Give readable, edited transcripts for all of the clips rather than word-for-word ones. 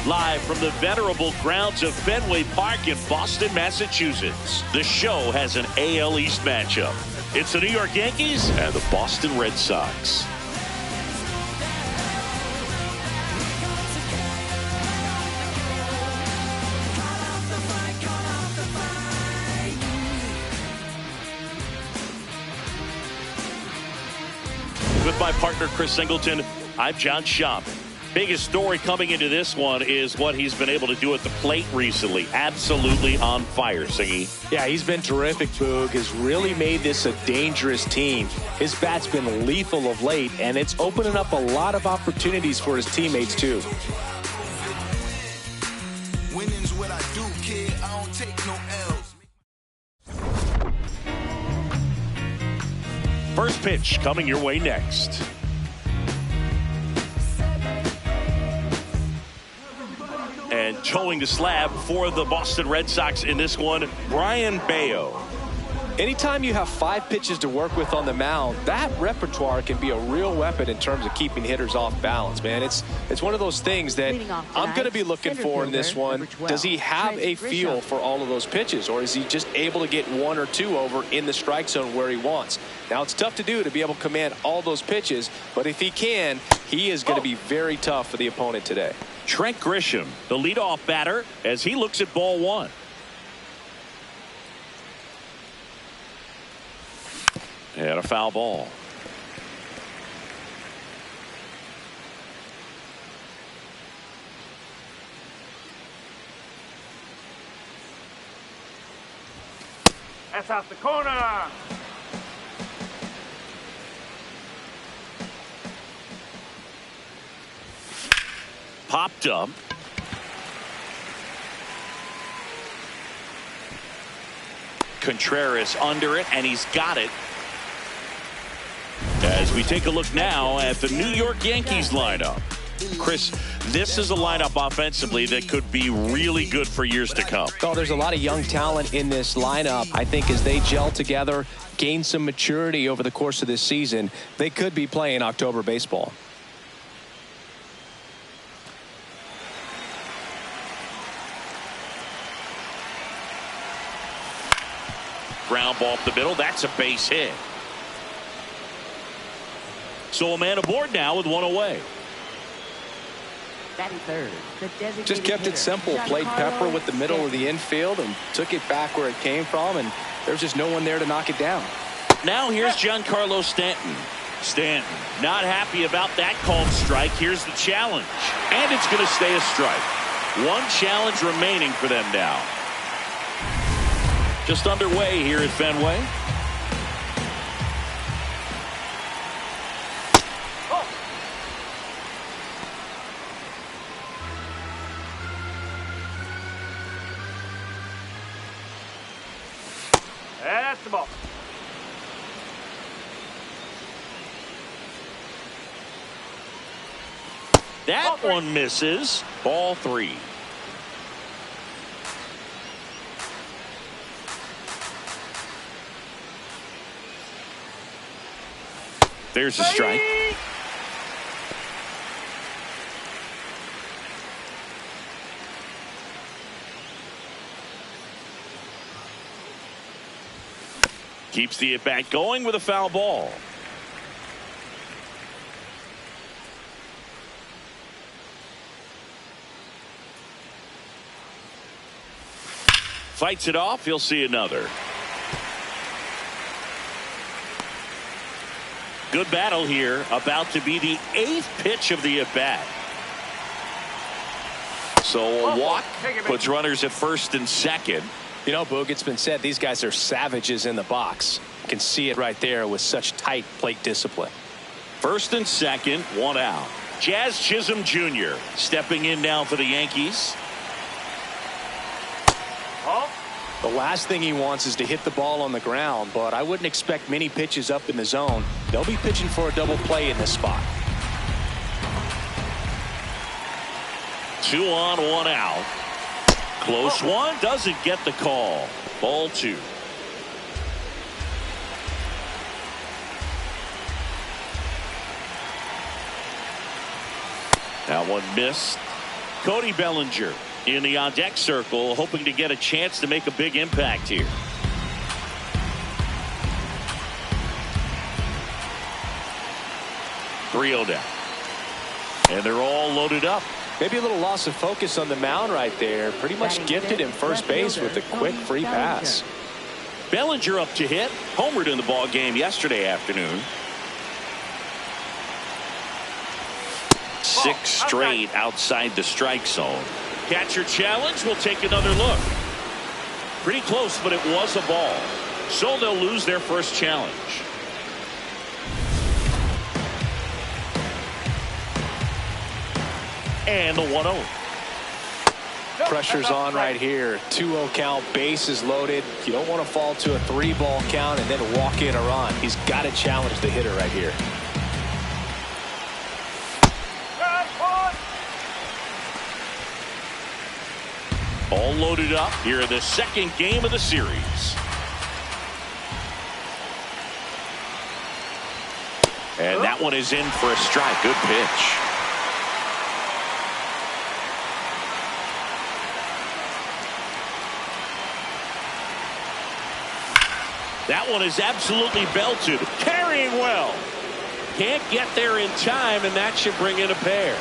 Live from the venerable grounds of Fenway Park in Boston, Massachusetts, the show has an AL East matchup. It's the New York Yankees and the Boston Red Sox. With my partner, Chris Singleton, I'm John Shop. Biggest story coming into this one is what he's been able to do at the plate recently. Absolutely on fire, Singy. Yeah, he's been terrific, Boog. Has really made this a dangerous team. His bat's been lethal of late, and it's opening up a lot of opportunities for his teammates, too. Winning's what I do, kid. I don't take no L's. First pitch coming your way next. And towing the slab for the Boston Red Sox in this one, Brayan Bello. Anytime you have 5 pitches to work with on the mound, that repertoire can be a real weapon in terms of keeping hitters off balance, man. It's one of those things that I'm going to be looking for in this one. Does he have a feel for all of those pitches, or is he just able to get 1 or 2 over in the strike zone where he wants? Now, it's tough to do to be able to command all those pitches, but if he can, he is going to be very tough for the opponent today. Trent Grisham, the leadoff batter, as he looks at ball 1. And a foul ball. That's out the corner. Popped up. Contreras under it, and he's got it. As we take a look now at the New York Yankees lineup. Chris, this is a lineup offensively that could be really good for years to come. Oh, there's a lot of young talent in this lineup. I think as they gel together, gain some maturity over the course of this season, they could be playing October baseball. Ground ball up the middle. That's a base hit. So a man aboard now with 1 away. Just kept it simple. Played Pepper with the middle of the infield and took it back where it came from, and there's just no one there to knock it down. Now here's Giancarlo Stanton. Stanton not happy about that called strike. Here's the challenge, and it's going to stay a strike. 1 challenge remaining for them now. Just underway here at Fenway. That's the ball. That one misses. Ball 3. There's a strike. Keeps the at-bat going with a foul ball. Fights it off. He'll see another. Good battle here. About to be the 8th pitch of the at-bat. So a walk puts runners at first and second. You know, Boog, it's been said these guys are savages in the box. You can see it right there with such tight plate discipline. First and second, 1 out. Jazz Chisholm Jr. stepping in now for the Yankees. The last thing he wants is to hit the ball on the ground, but I wouldn't expect many pitches up in the zone. They'll be pitching for a double play in this spot. 2 on, 1 out. Close one, doesn't get the call. Ball 2. That one missed. Cody Bellinger in the on-deck circle, hoping to get a chance to make a big impact here. Three-0 down. And they're all loaded up. Maybe a little loss of focus on the mound right there. Pretty much gifted him first base with a quick free pass. Bellinger up to hit. Homered in the ball game yesterday afternoon. 6 straight outside the strike zone. Catcher challenge. Will take another look. Pretty close, but it was a ball. So they'll lose their first challenge. And the 1-0. Pressure's on right here. 2-0 count, bases loaded. You don't want to fall to a 3-ball count and then walk in a run. He's got to challenge the hitter right here. All loaded up here in the second game of the series. And that one is in for a strike. Good pitch. That one is absolutely belted. Carrying well. Can't get there in time, and that should bring in a pair.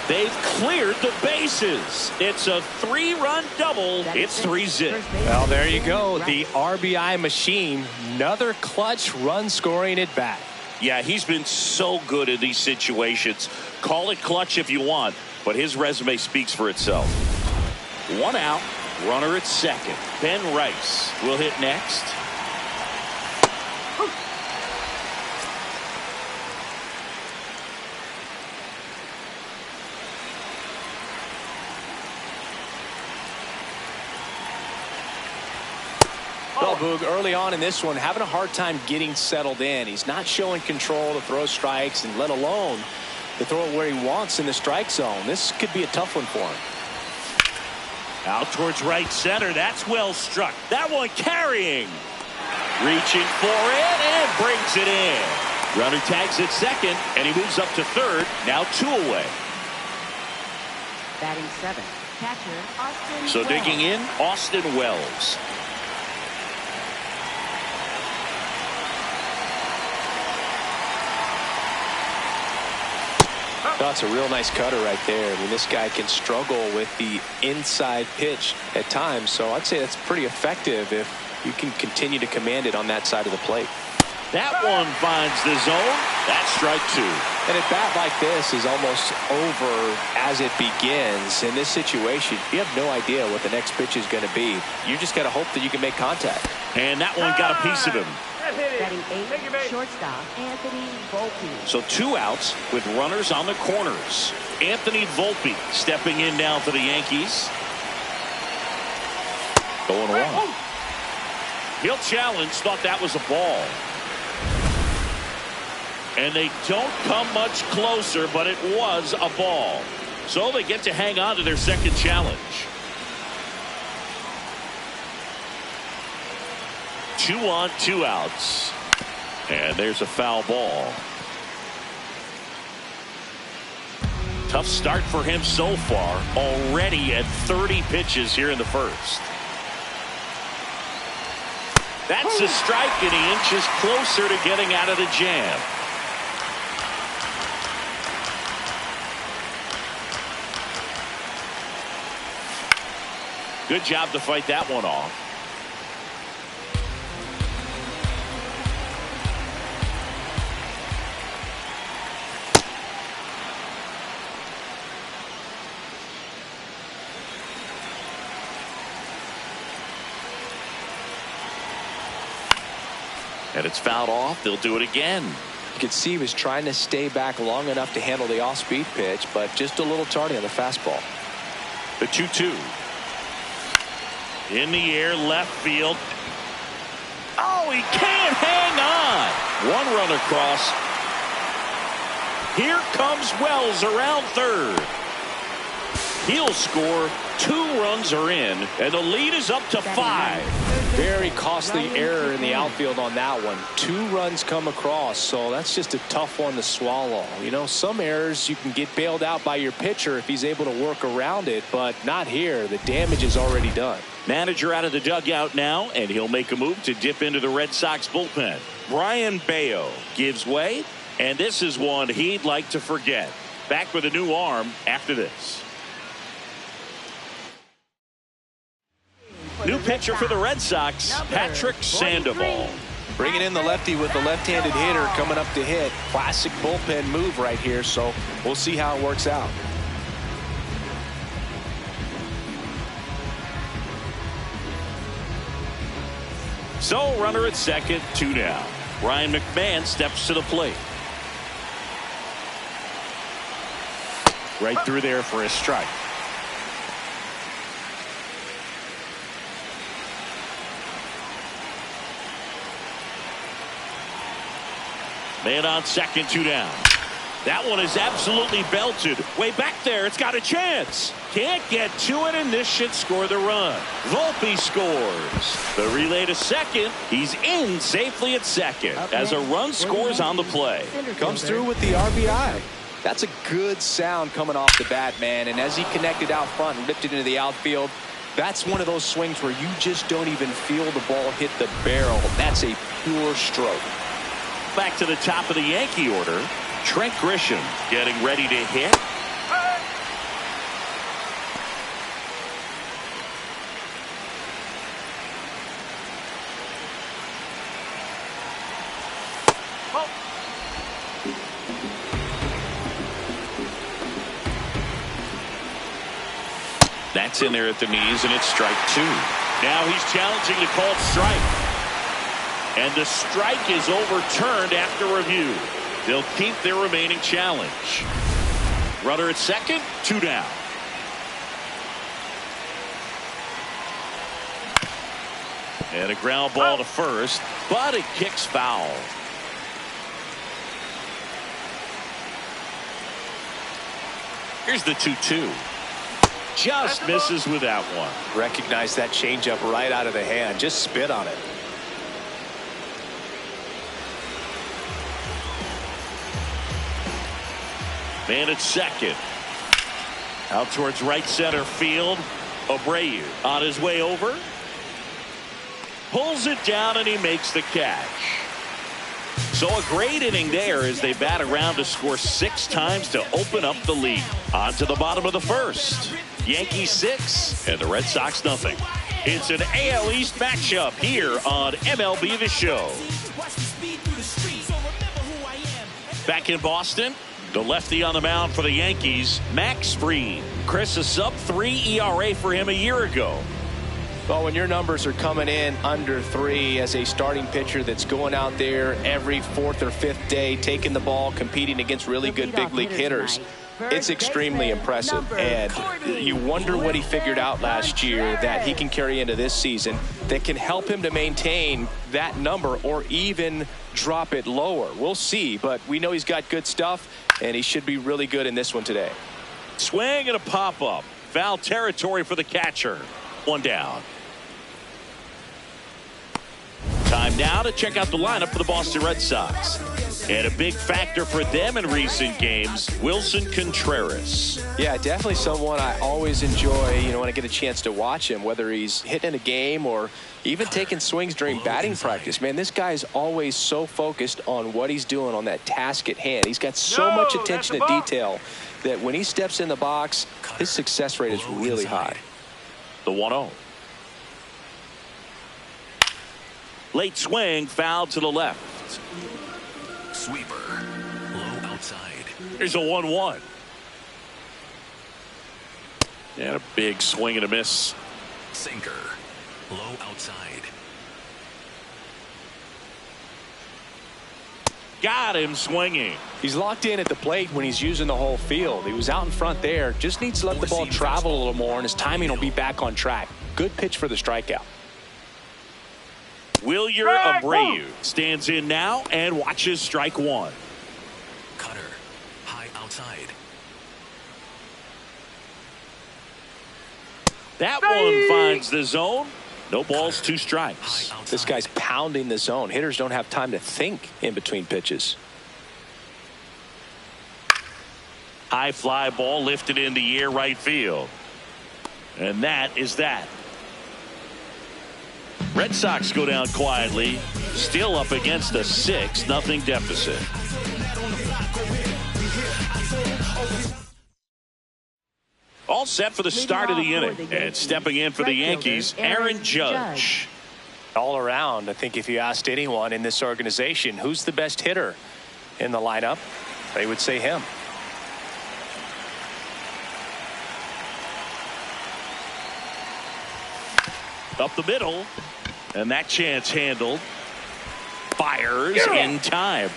They've cleared the bases. It's a 3-run double. It's 3-zip. Well, there you go. The RBI machine. Another clutch run scoring at bat. Yeah, he's been so good in these situations. Call it clutch if you want, but his resume speaks for itself. 1 out. Runner at second. Ben Rice will hit next. Well, Boog, early on in this one, having a hard time getting settled in. He's not showing control to throw strikes, and let alone to throw it where he wants in the strike zone. This could be a tough one for him. Out towards right center. That's well struck. That one carrying. Reaching for it and brings it in. Runner tags at second, and he moves up to third. Now 2 away. Batting 7. Catcher Austin So Wells. digging in, Austin Wells. That's a real nice cutter right there. I mean, this guy can struggle with the inside pitch at times, so I'd say that's pretty effective if you can continue to command it on that side of the plate. That one finds the zone. That's strike 2. And a bat like this is almost over as it begins. In this situation, you have no idea what the next pitch is going to be. You just got to hope that you can make contact. And that one got a piece of him. Batting 8. Shortstop Anthony Volpe. So 2 outs with runners on the corners. Anthony Volpe stepping in now for the Yankees. Going wrong. He'll challenge. Thought that was a ball. And they don't come much closer, but it was a ball. So they get to hang on to their second challenge. 2 on, 2 outs. And there's a foul ball. Tough start for him so far. Already at 30 pitches here in the first. That's a strike, and he inches closer to getting out of the jam. Good job to fight that one off. And it's fouled off. They'll do it again. You could see he was trying to stay back long enough to handle the off-speed pitch, but just a little tardy on the fastball. The 2-2. In the air, left field. Oh, he can't hang on. 1 run across. Here comes Wells around third. He'll score. 2 runs are in, and the lead is up to 5. Very costly error in the outfield on that one. 2 runs come across, so that's just a tough one to swallow. You know, some errors you can get bailed out by your pitcher if he's able to work around it, but not here. The damage is already done. Manager out of the dugout now, and he'll make a move to dip into the Red Sox bullpen. Brian Bayo gives way, and this is one he'd like to forget. Back with a new arm after this. New pitcher for the Red Sox, Patrick Sandoval. Bringing in the lefty with the left-handed hitter coming up to hit. Classic bullpen move right here, so we'll see how it works out. So runner at second, 2 down. Ryan McMahon steps to the plate. Right through there for a strike. Man on second, 2 down. That one is absolutely belted. Way back there, it's got a chance. Can't get to it, and this should score the run. Volpe scores. The relay to second. He's in safely at second as a run scores on the play. Comes through with the RBI. That's a good sound coming off the bat, man. And as he connected out front and ripped it into the outfield, that's one of those swings where you just don't even feel the ball hit the barrel. That's a pure stroke. Back to the top of the Yankee order. Trent Grisham getting ready to hit. That's in there at the knees, and it's strike 2. Now he's challenging the called strike. And the strike is overturned after review. They'll keep their remaining challenge. Runner at second, 2 down. And a ground ball to first, but it kicks foul. Here's the 2-2. Just misses with that one. Recognize that changeup right out of the hand. Just spit on it. Man at second. Out towards right center field. Abreu on his way over. Pulls it down and he makes the catch. So a great inning there as they bat around to score 6 times to open up the lead. On to the bottom of the first. Yankees 6 and the Red Sox nothing. It's an AL East matchup here on MLB The Show. Back in Boston, the lefty on the mound for the Yankees, Max Fried. Chris, a sub-3 ERA for him a year ago. Well, when your numbers are coming in under 3 as a starting pitcher that's going out there every 4th or 5th day, taking the ball, competing against really good big league hitters, it's extremely impressive. And you wonder what he figured out last year that he can carry into this season that can help him to maintain that number or even drop it lower. We'll see, but we know he's got good stuff, and he should be really good in this one today. Swing and a pop-up. Foul territory for the catcher. 1 down. Time now to check out the lineup for the Boston Red Sox. And a big factor for them in recent games, Wilson Contreras. Yeah, definitely someone I always enjoy, when I get a chance to watch him, whether he's hitting a game or even taking swings during batting practice. Man, this guy is always so focused on what he's doing on that task at hand. He's got so much attention to detail that when he steps in the box, his success rate is really high. The 1-0. Late swing, foul to the left. Sweeper, low outside. Here's a 1-1. And a big swing and a miss. Sinker, low outside. Got him swinging. He's locked in at the plate when he's using the whole field. He was out in front there. Just needs to let the ball travel a little more, and his timing will be back on track. Good pitch for the strikeout. Wilyer Abreu stands in now and watches strike 1. Cutter, high outside. That one finds the zone, No balls, 2 strikes. This guy's pounding the zone. Hitters don't have time to think in between pitches. High fly ball lifted in the air right field. And that is that. Red Sox go down quietly. Still up against a 6-0 deficit. All set for the start of the inning. And stepping in for the Yankees, Aaron Judge. All around, I think if you asked anyone in this organization who's the best hitter in the lineup, they would say him. Up the middle. And that chance handled. Fires in time.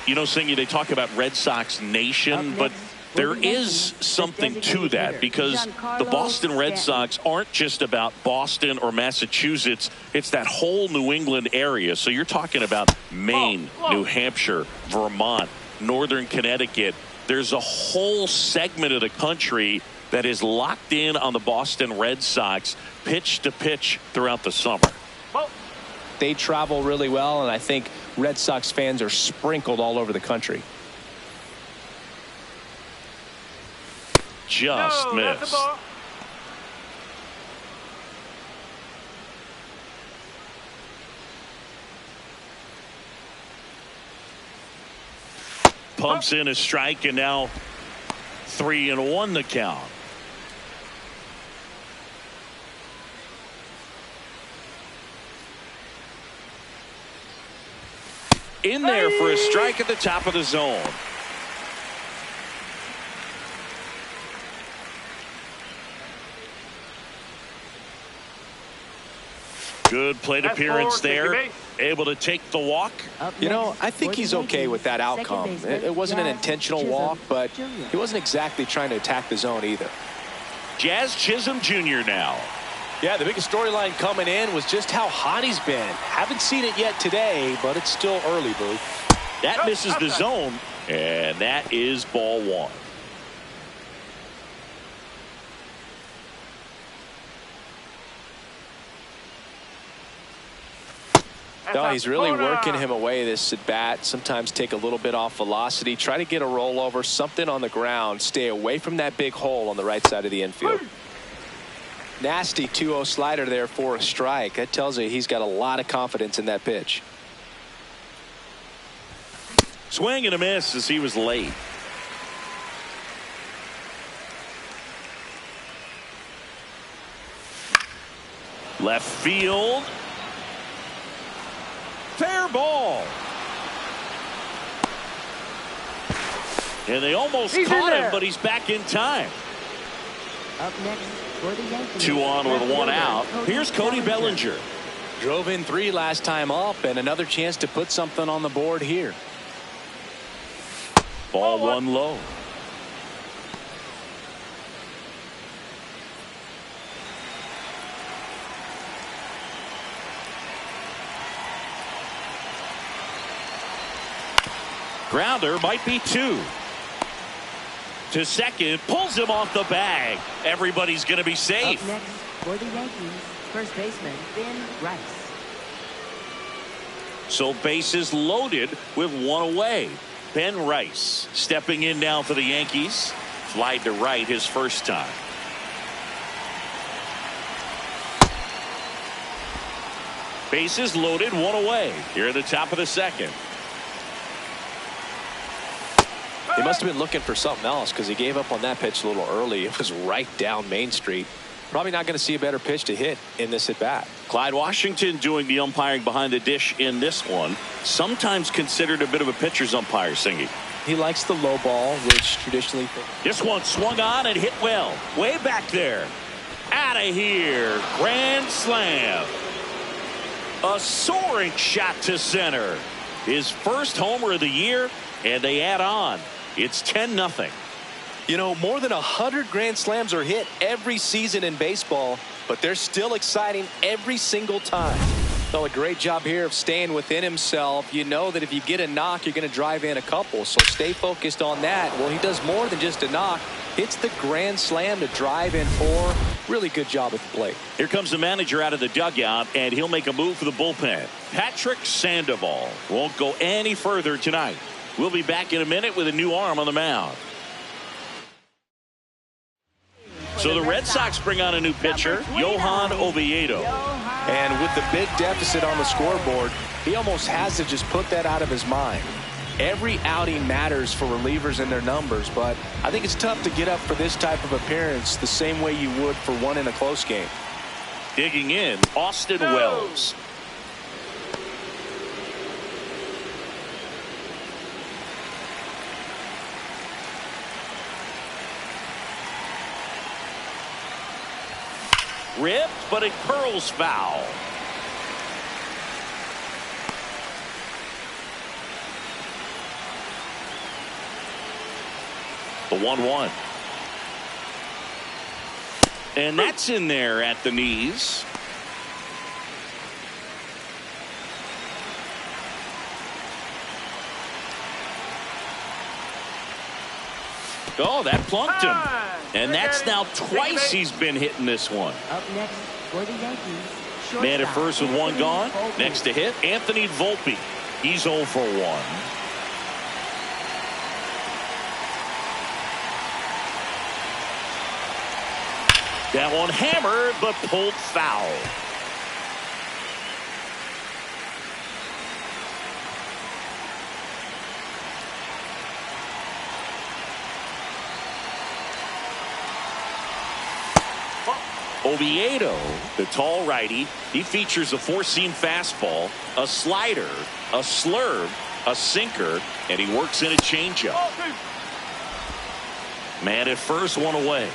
You know, Singy, they talk about Red Sox Nation, but there is something to that because the Boston Red Sox aren't just about Boston or Massachusetts. It's that whole New England area. So you're talking about Maine, New Hampshire, Vermont, Northern Connecticut. There's a whole segment of the country that is locked in on the Boston Red Sox pitch to pitch throughout the summer. They travel really well, and I think Red Sox fans are sprinkled all over the country. Just missed. Pumps in a strike, and now 3-1 the count. In there for a strike at the top of the zone. Good plate appearance there. Able to take the walk. You know, I think he's okay with that outcome. It wasn't an intentional walk, but he wasn't exactly trying to attack the zone either. Jazz Chisholm Jr. now. Yeah, the biggest storyline coming in was just how hot he's been. Haven't seen it yet today, but it's still early, Boo. That misses the zone, and that is ball 1. No, he's really working him away this at bat. Sometimes take a little bit off velocity. Try to get a rollover, something on the ground. Stay away from that big hole on the right side of the infield. Nasty 2-0 slider there for a strike. That tells you he's got a lot of confidence in that pitch. Swing and a miss as he was late. Left field. Fair ball. And they almost caught him, but he's back in time. Up next for the Yankees. 2 on with 1 out. Here's Cody Bellinger. Drove in 3 last time up, and another chance to put something on the board here. Ball 1 low. Grounder might be 2. To second, pulls him off the bag. Everybody's going to be safe. Up next for the Yankees, first baseman Ben Rice. So bases loaded with 1 away. Ben Rice stepping in now for the Yankees. Flied to right his first time. Bases loaded, 1 away. Here at the top of the second. He must have been looking for something else because he gave up on that pitch a little early. It was right down Main Street. Probably not going to see a better pitch to hit in this at bat. Clyde Washington doing the umpiring behind the dish in this one. Sometimes considered a bit of a pitcher's umpire, Singy. He likes the low ball, which traditionally. This one swung on and hit well. Way back there. Out of here. Grand slam. A soaring shot to center. His first homer of the year, and they add on. It's 10-0. You know, more than 100 grand slams are hit every season in baseball, but they're still exciting every single time. Well, a great job here of staying within himself. You know that if you get a knock, you're going to drive in a couple. So stay focused on that. Well, he does more than just a knock. Hits the grand slam to drive in 4. Really good job at the plate. Here comes the manager out of the dugout, and he'll make a move for the bullpen. Patrick Sandoval won't go any further tonight. We'll be back in a minute with a new arm on the mound. So the Red Sox bring on a new pitcher, Johan Oviedo. And with the big deficit on the scoreboard, he almost has to just put that out of his mind. Every outing matters for relievers and their numbers, but I think it's tough to get up for this type of appearance the same way you would for one in a close game. Digging in, Austin Wells. Ripped, but it curls foul. The 1-1. And that's in there at the knees. Oh, that plunked him. And that's now twice he's been hitting this one. Up next for the Yankees. Man at first with one gone. Next to hit, Anthony Volpe. He's 0 for 1. That one hammered, but pulled foul. Oviedo, the tall righty, he features a 4-seam fastball, a slider, a slurve, a sinker, and he works in a changeup. Man at first, one away.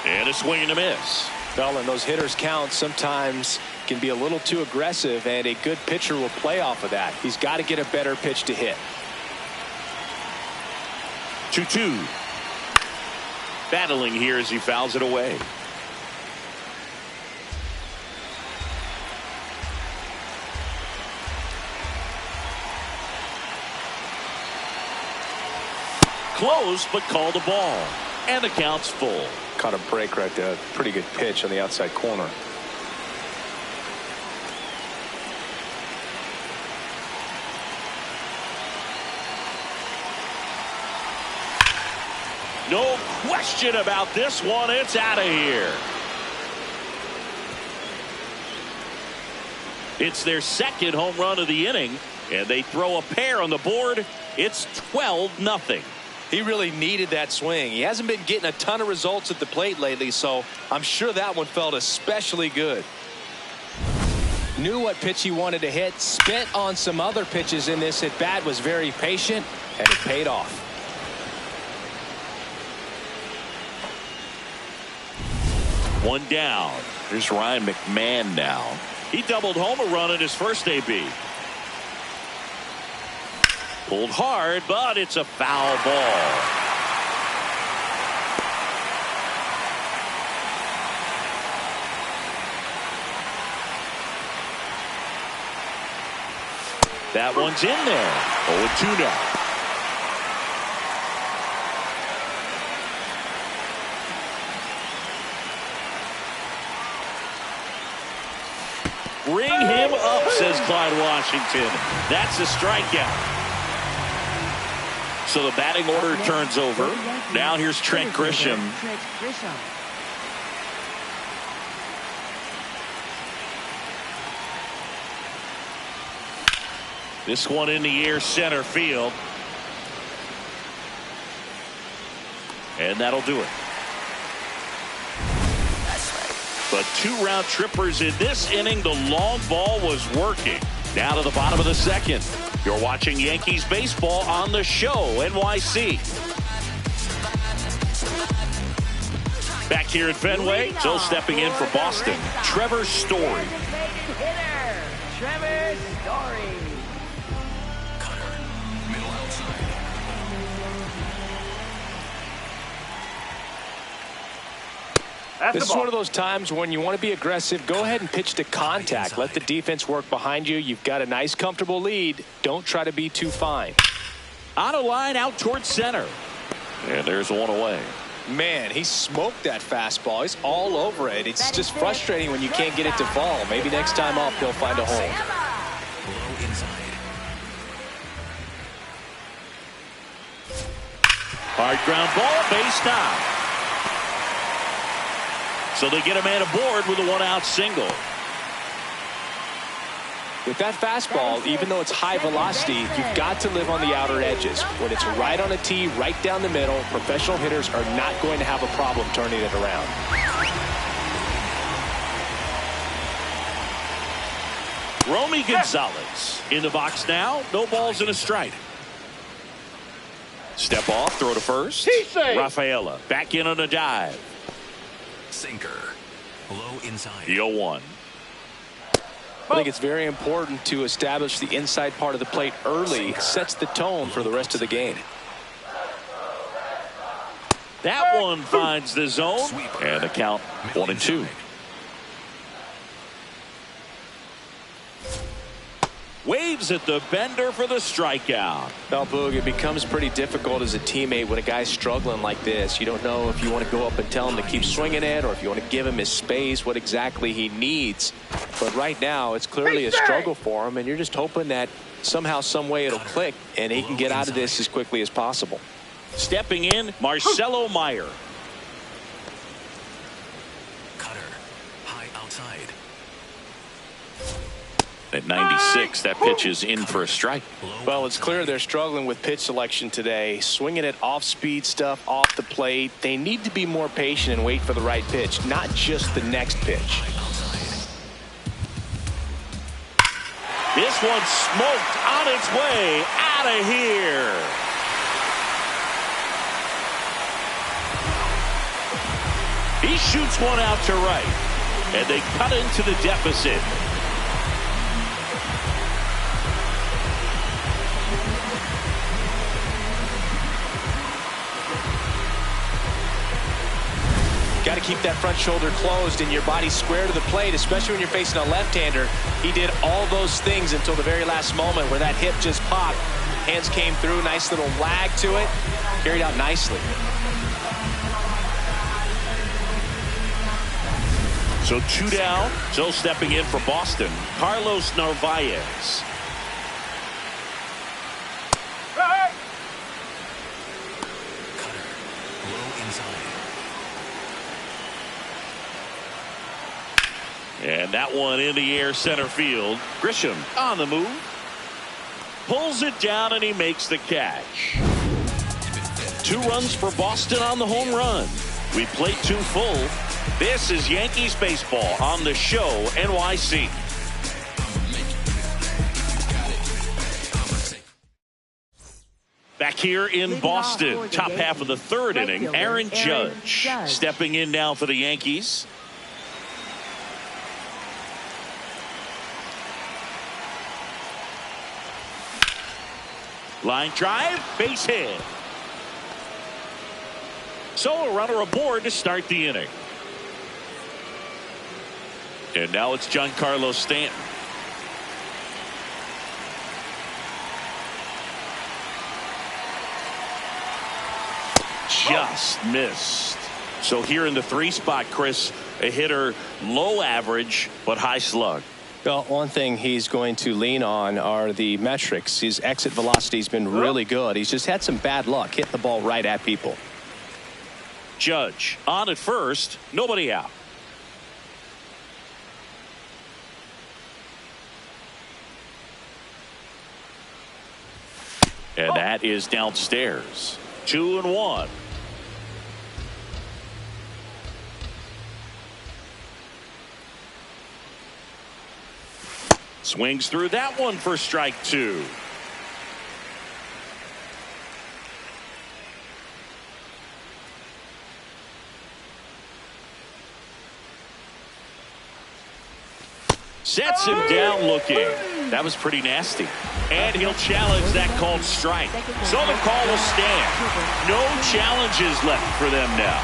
And a swing and a miss. Well, and those hitters count sometimes can be a little too aggressive, and a good pitcher will play off of that. He's got to get a better pitch to hit. 2-2. Battling here as he fouls it away. Close, but called a ball. And the count's full. Caught a break right there. Pretty good pitch on the outside corner. No question about this one. It's out of here. It's their second home run of the inning, and they throw a pair on the board. It's 12-0. He really needed that swing. He hasn't been getting a ton of results at the plate lately, so I'm sure that one felt especially good. Knew what pitch he wanted to hit, spent on some other pitches in this at bat, was very patient, and it paid off. One down. Here's Ryan McMahon now. He doubled home a run in his first AB. Pulled hard, but it's a foul ball. That one's in there. 0-2 now. Bring him up, says Clyde Washington. That's a strikeout. So the batting order turns over. Now here's Trent Grisham. This one in the air, center field. And that'll do it. But 2 round trippers in this inning. The long ball was working. Now to the bottom of the second. You're watching Yankees baseball on the show, NYC. Back here at Fenway, so stepping in for Boston, Trevor Story. Trevor Story. Cutter. Middle outside. This is one of those times when you want to be aggressive. Go ahead and pitch to contact. Let the defense work behind you. You've got a nice, comfortable lead. Don't try to be too fine. On a line out towards center. And there's one away. Man, he smoked that fastball. He's all over it. It's just frustrating when you can't get it to fall. Maybe next time up, he'll find a hole. Low inside. Hard ground ball, base down. So they get a man aboard with a one-out single. With that fastball, even though it's high velocity, you've got to live on the outer edges. When it's right on a tee, right down the middle, professional hitters are not going to have a problem turning it around. Romy Gonzalez in the box now. No balls and a strike. Step off, throw to first. Rafaela back in on a dive. Sinker. Low inside. The 0-1. I think it's very important to establish the inside part of the plate early. It sets the tone for the rest of the game. That one finds the zone. And the count 1-2. Waves at the bender for the strikeout. Well, Boog, it becomes pretty difficult as a teammate when a guy's struggling like this. You don't know if you want to go up and tell him to keep swinging it or if you want to give him his space, what exactly he needs. But right now, it's clearly a struggle for him, and you're just hoping that somehow, some way it'll click, and he can get out of this as quickly as possible. Stepping in, Marcelo Meyer. Cutter. High outside. At 96, that pitch is in for a strike. Well, it's clear they're struggling with pitch selection today. Swinging it off-speed stuff, off the plate. They need to be more patient and wait for the right pitch, not just the next pitch. This one smoked on its way out of here. He shoots one out to right, and they cut into the deficit. Got to keep that front shoulder closed and your body square to the plate, especially when you're facing a left-hander. He did all those things until the very last moment where that hip just popped. Hands came through, nice little lag to it, carried out nicely. So 2 down. Still stepping in for Boston, Carlos Narvaez. Cutter. Low inside. And that one in the air center field. Grisham on the move. Pulls it down and he makes the catch. 2 runs for Boston on the home run. We played 2 full. This is Yankees baseball on the show NYC. Back here in Boston, top half of the 3rd inning, Aaron Judge stepping in now for the Yankees. Line drive, base hit. So a runner aboard to start the inning. And now it's Giancarlo Stanton. Just missed. So here in the 3 spot, Chris, a hitter low average but high slug. Well, one thing he's going to lean on are the metrics. His exit velocity has been really good. He's just had some bad luck hitting the ball right at people. Judge on at first, nobody out. And that is downstairs. 2-1. Swings through that one for strike 2. Sets him down looking. That was pretty nasty. And he'll challenge that called strike. So the call will stand. No challenges left for them now.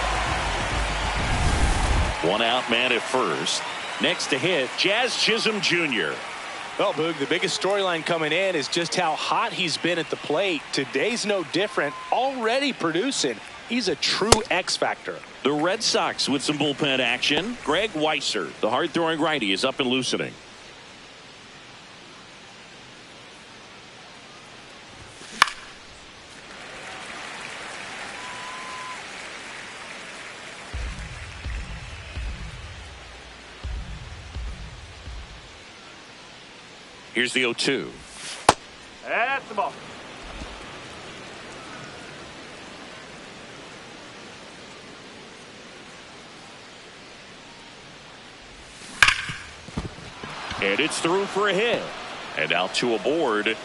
One out man at first. Next to hit, Jazz Chisholm Jr. Well, Boog, the biggest storyline coming in is just how hot he's been at the plate. Today's no different. Already producing. He's a true X factor. The Red Sox with some bullpen action. Greg Weisser, the hard-throwing righty, is up and loosening. Here's the 0-2. That's the ball. And it's through for a hit. And now 2 aboard.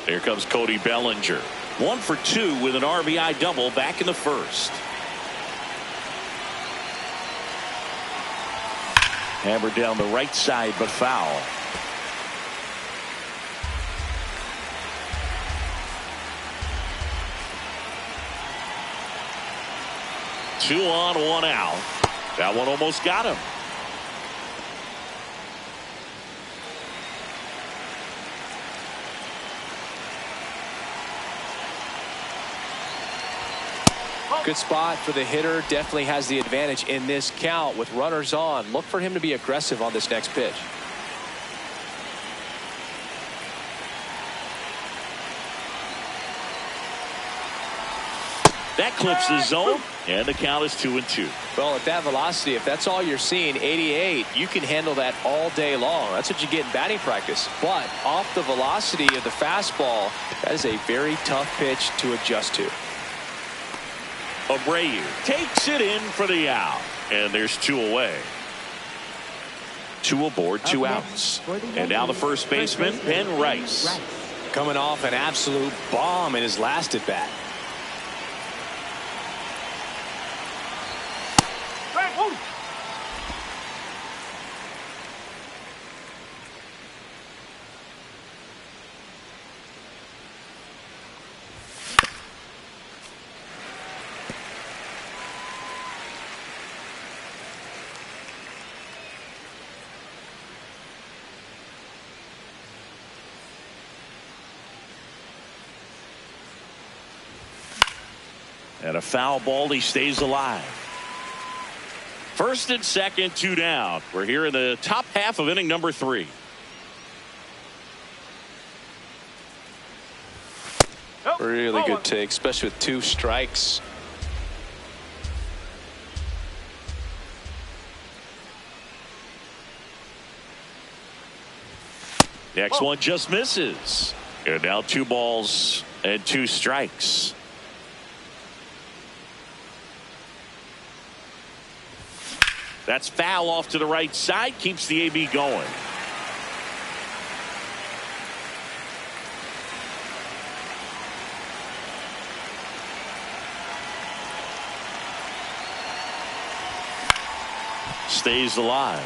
Here comes Cody Bellinger. 1 for 2 with an RBI double back in the first. Hammered down the right side, but foul. Two on, 1 out. That one almost got him. Good spot for the hitter. Definitely has the advantage in this count with runners on. Look for him to be aggressive on this next pitch. That clips the zone, and the count is 2-2. Well, at that velocity, if that's all you're seeing, 88, you can handle that all day long. That's what you get in batting practice. But off the velocity of the fastball, that is a very tough pitch to adjust to. Abreu takes it in for the out, and there's 2 away. 2 aboard, 2 outs. And now the first baseman, Ben Rice. Coming off an absolute bomb in his last at bat. And a foul ball, he stays alive. First and second, 2 down. We're here in the top half of inning number 3. Really good take, especially with 2 strikes. Next one just misses. And now 2 balls and 2 strikes. That's foul off to the right side. Keeps the AB going. Stays alive.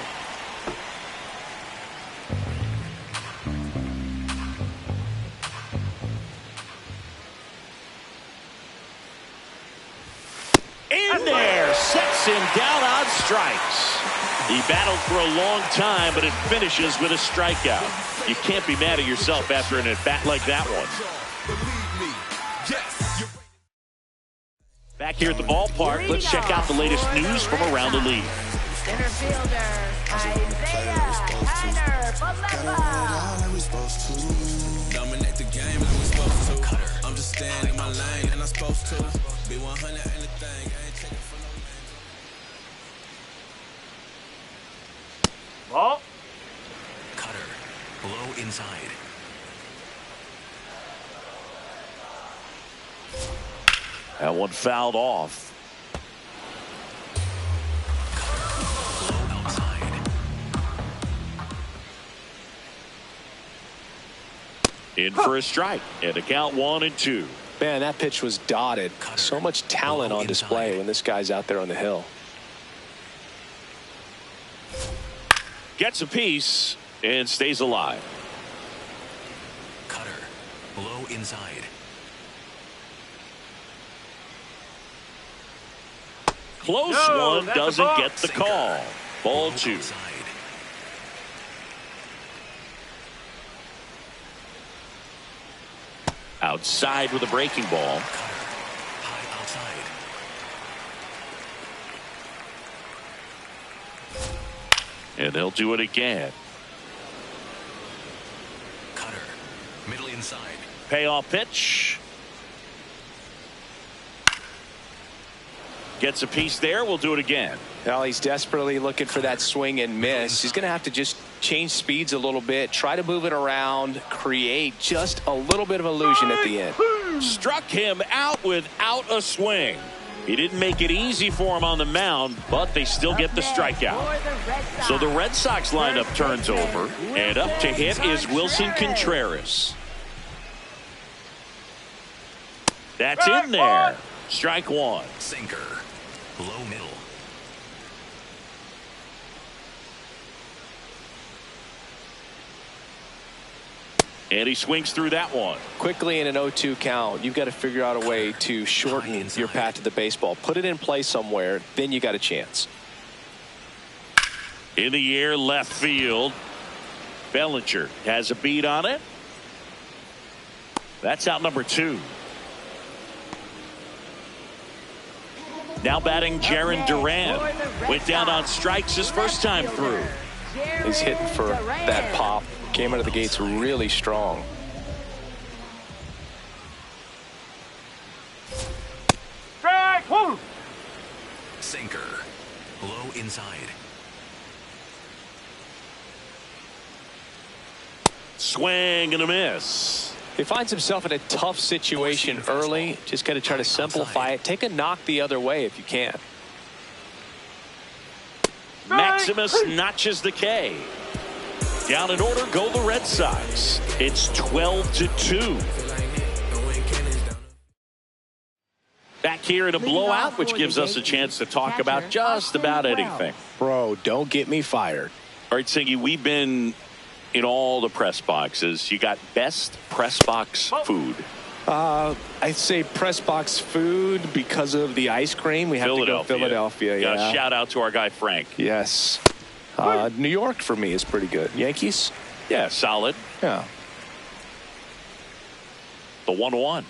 In there, sets him down on strikes. He battled for a long time, but it finishes with a strikeout. You can't be mad at yourself after an at-bat like that one. Back here at the ballpark, let's check out the latest news from around the league. Center fielder, Isaiah Dominate the game like we supposed to. Cutter. I'm just staying in my lane and I'm supposed to be 100 anything. I ain't checking for no Ball. Cutter. Low inside. That one fouled off. Low outside. In for a strike. And the count 1-2. Man, that pitch was dotted. So much talent on display when this guy's out there on the hill. Gets a piece and stays alive. Cutter. Low inside. Close No, one, that's a doesn't ball. get the call. Ball 2. Outside. Outside with a breaking ball. Cutter. High outside. And they'll do it again. Cutter. Middle inside. Payoff pitch. Gets a piece there. We'll do it again. Well, he's desperately looking for that swing and miss. He's going to have to just change speeds a little bit, try to move it around, create just a little bit of illusion at the end. Struck him out without a swing. He didn't make it easy for him on the mound, but they still get the strikeout. So the Red Sox lineup turns over, and up to hit is Wilson Contreras. That's in there. Strike 1. Sinker. Low middle. And he swings through that one. Quickly in an 0-2 count, you've got to figure out a way to shorten your path to the baseball. Put it in play somewhere, then you got a chance. In the air, left field. Bellinger has a beat on it. That's out number 2. Now batting Jarren Duran. Went down on strikes his first time through. He's hitting for that pop. Came out of the gates really strong. Strike. Woo. Sinker. Low inside. Swing and a miss. He finds himself in a tough situation early. Just got to try to simplify it. Take a knock the other way if you can. Maximus notches the K. Down in order go the Red Sox. It's 12-2. Back here in a blowout, which gives us a chance to talk about just about anything. Bro, don't get me fired. All right, Singy, we've been in all the press boxes. You got best press box food. I'd say press box food because of the ice cream. We have to go Philadelphia. Yeah. Yeah. Shout out to our guy Frank. Yes. New York for me is pretty good. Yankees? Yeah, solid. Yeah. The 1-1.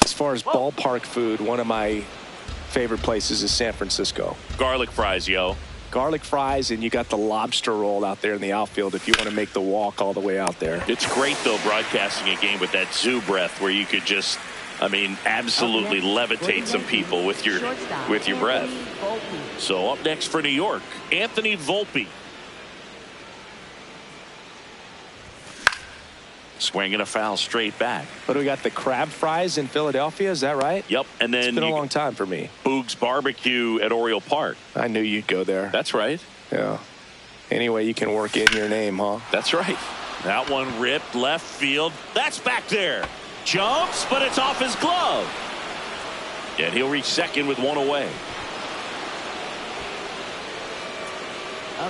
As far as ballpark food, one of my favorite places is San Francisco. Garlic fries, yo. Garlic fries, and you got the lobster roll out there in the outfield if you want to make the walk all the way out there. It's great, though, broadcasting a game with that zoo breath where you could just, I mean, absolutely levitate some people with your breath. So up next for New York, Anthony Volpe. Swinging a foul straight back. But we got the crab fries in Philadelphia, is that right? Yep, and then it's been a long time for me. Boog's Barbecue at Oriole Park. I knew you'd go there. That's right. Yeah. Anyway, you can work in your name, huh? That's right. That one ripped left field. That's back there. Jumps, but it's off his glove. And he'll reach second with one away.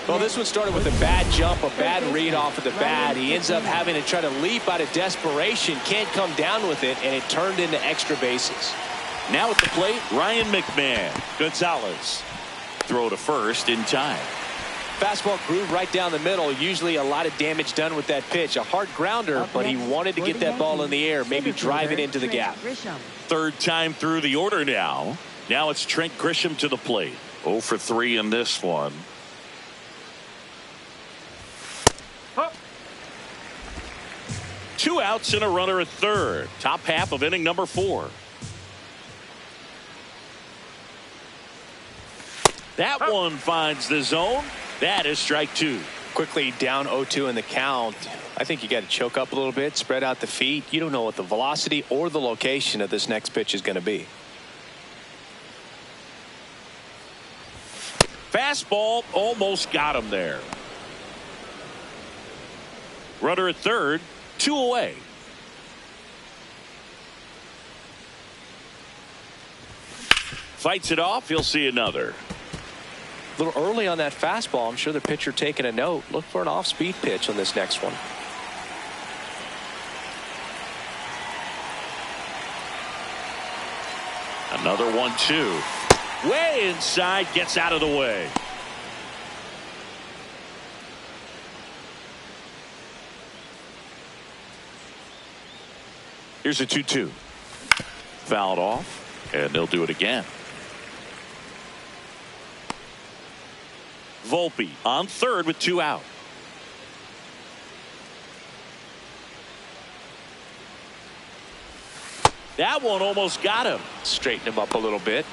Well, this one started with a bad jump, a bad read off of the bat. He ends up having to try to leap out of desperation, can't come down with it, and it turned into extra bases. Now at the plate, Ryan McMahon. Gonzalez. Throw to first in time. Fastball groove right down the middle. Usually a lot of damage done with that pitch. A hard grounder, but he wanted to get that ball in the air, maybe drive it into the gap. Third time through the order now. Now it's Trent Grisham to the plate. 0 for 3 in this one. Two outs and a runner at third. Top half of inning number 4. That one finds the zone. That is strike 2. Quickly down 0-2 in the count. I think you got to choke up a little bit, spread out the feet. You don't know what the velocity or the location of this next pitch is going to be. Fastball almost got him there. Runner at third. 2 away. Fights it off. He'll see another. A little early on that fastball. I'm sure the pitcher taking a note. Look for an off-speed pitch on this next one. Another 1-2. Way inside, gets out of the way. Here's a 2-2. Fouled off, and they'll do it again. Volpe on third with 2 out. That one almost got him. Straighten him up a little bit.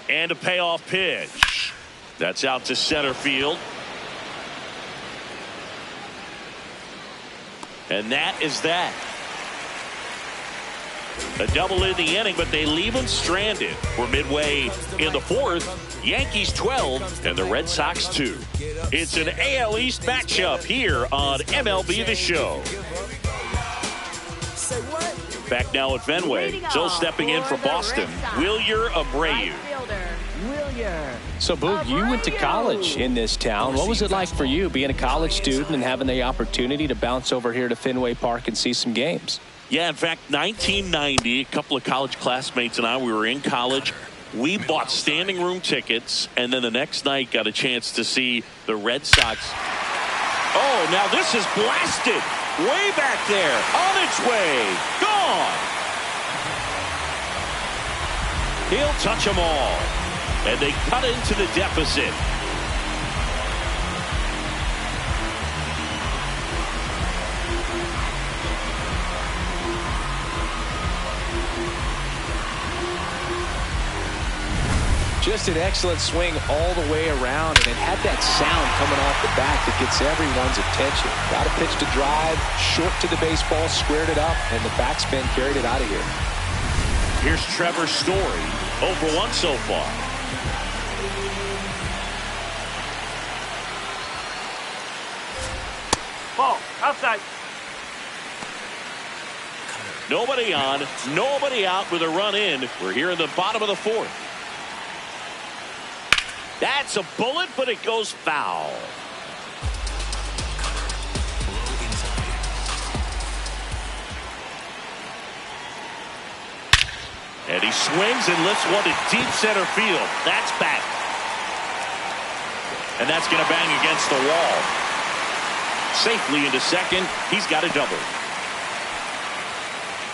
And a payoff pitch. That's out to center field. And that is that. A double in the inning, but they leave him stranded. We're midway in the fourth. Yankees 12 and the Red Sox 2. It's an AL East matchup here on MLB The Show. Back now at Fenway. So stepping in for Boston, Wilyer Abreu. So, Boog, you went to college in this town. What was it like for you being a college student and having the opportunity to bounce over here to Fenway Park and see some games? Yeah, in fact, 1990, a couple of college classmates and I, we were in college. We bought standing room tickets, and then the next night got a chance to see the Red Sox. Oh, now this is blasted. Way back there. On its way. Gone. He'll touch them all. And they cut into the deficit. Just an excellent swing all the way around, and it had that sound coming off the bat that gets everyone's attention. Got a pitch to drive, short to the baseball, squared it up, and the backspin carried it out of here. Here's Trevor Story, 0 for 1 so far. Ball, outside. Nobody on, nobody out with a run in. We're here in the bottom of the fourth. That's a bullet, but it goes foul. And he swings and lifts one to deep center field. That's back. And that's going to bang against the wall. Safely into second. He's got a double.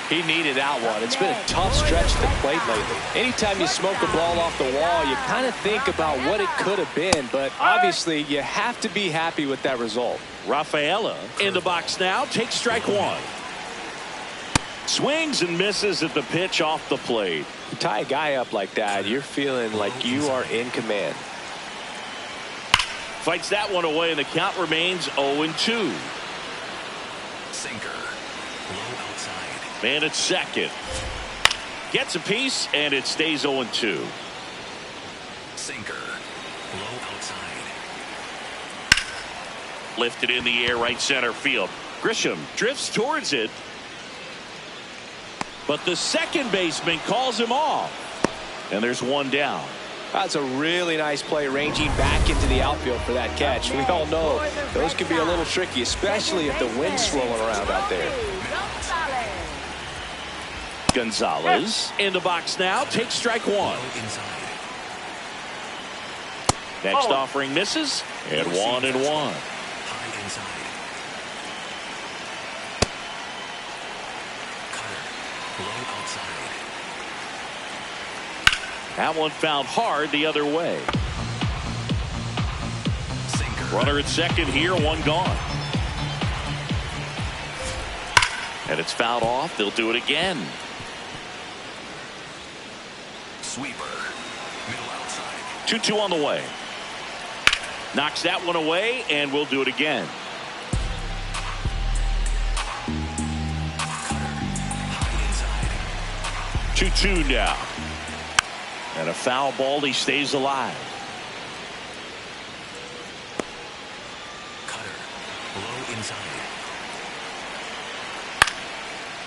He needed that one. It's been a tough stretch at the plate lately. Anytime you smoke a ball off the wall, you kind of think about what it could have been, but obviously you have to be happy with that result. Rafaela in the box now, takes strike one. Swings and misses at the pitch off the plate. You tie a guy up like that, you're feeling like you are in command. Fights that one away, and the count remains 0-2. Sinker. Low outside. Man at second. Gets a piece, and it stays 0-2. Sinker. Low outside. Lifted in the air, right center field. Grisham drifts towards it. But the second baseman calls him off. And there's one down. That's a really nice play, ranging back into the outfield for that catch. We all know those can be a little tricky, especially if the wind's swirling around out there. Gonzalez in the box now, takes strike one. Inside. Next offering misses, and 1-1. High inside. Cutter. Low outside. That one found hard the other way. Sinker. Runner at second here, one gone. And it's fouled off. They'll do it again. Sweeper. Middle outside. 2-2 on the way. Knocks that one away, and we'll do it again. High inside. 2-2 now. And a foul ball. He stays alive. Cutter. Low inside.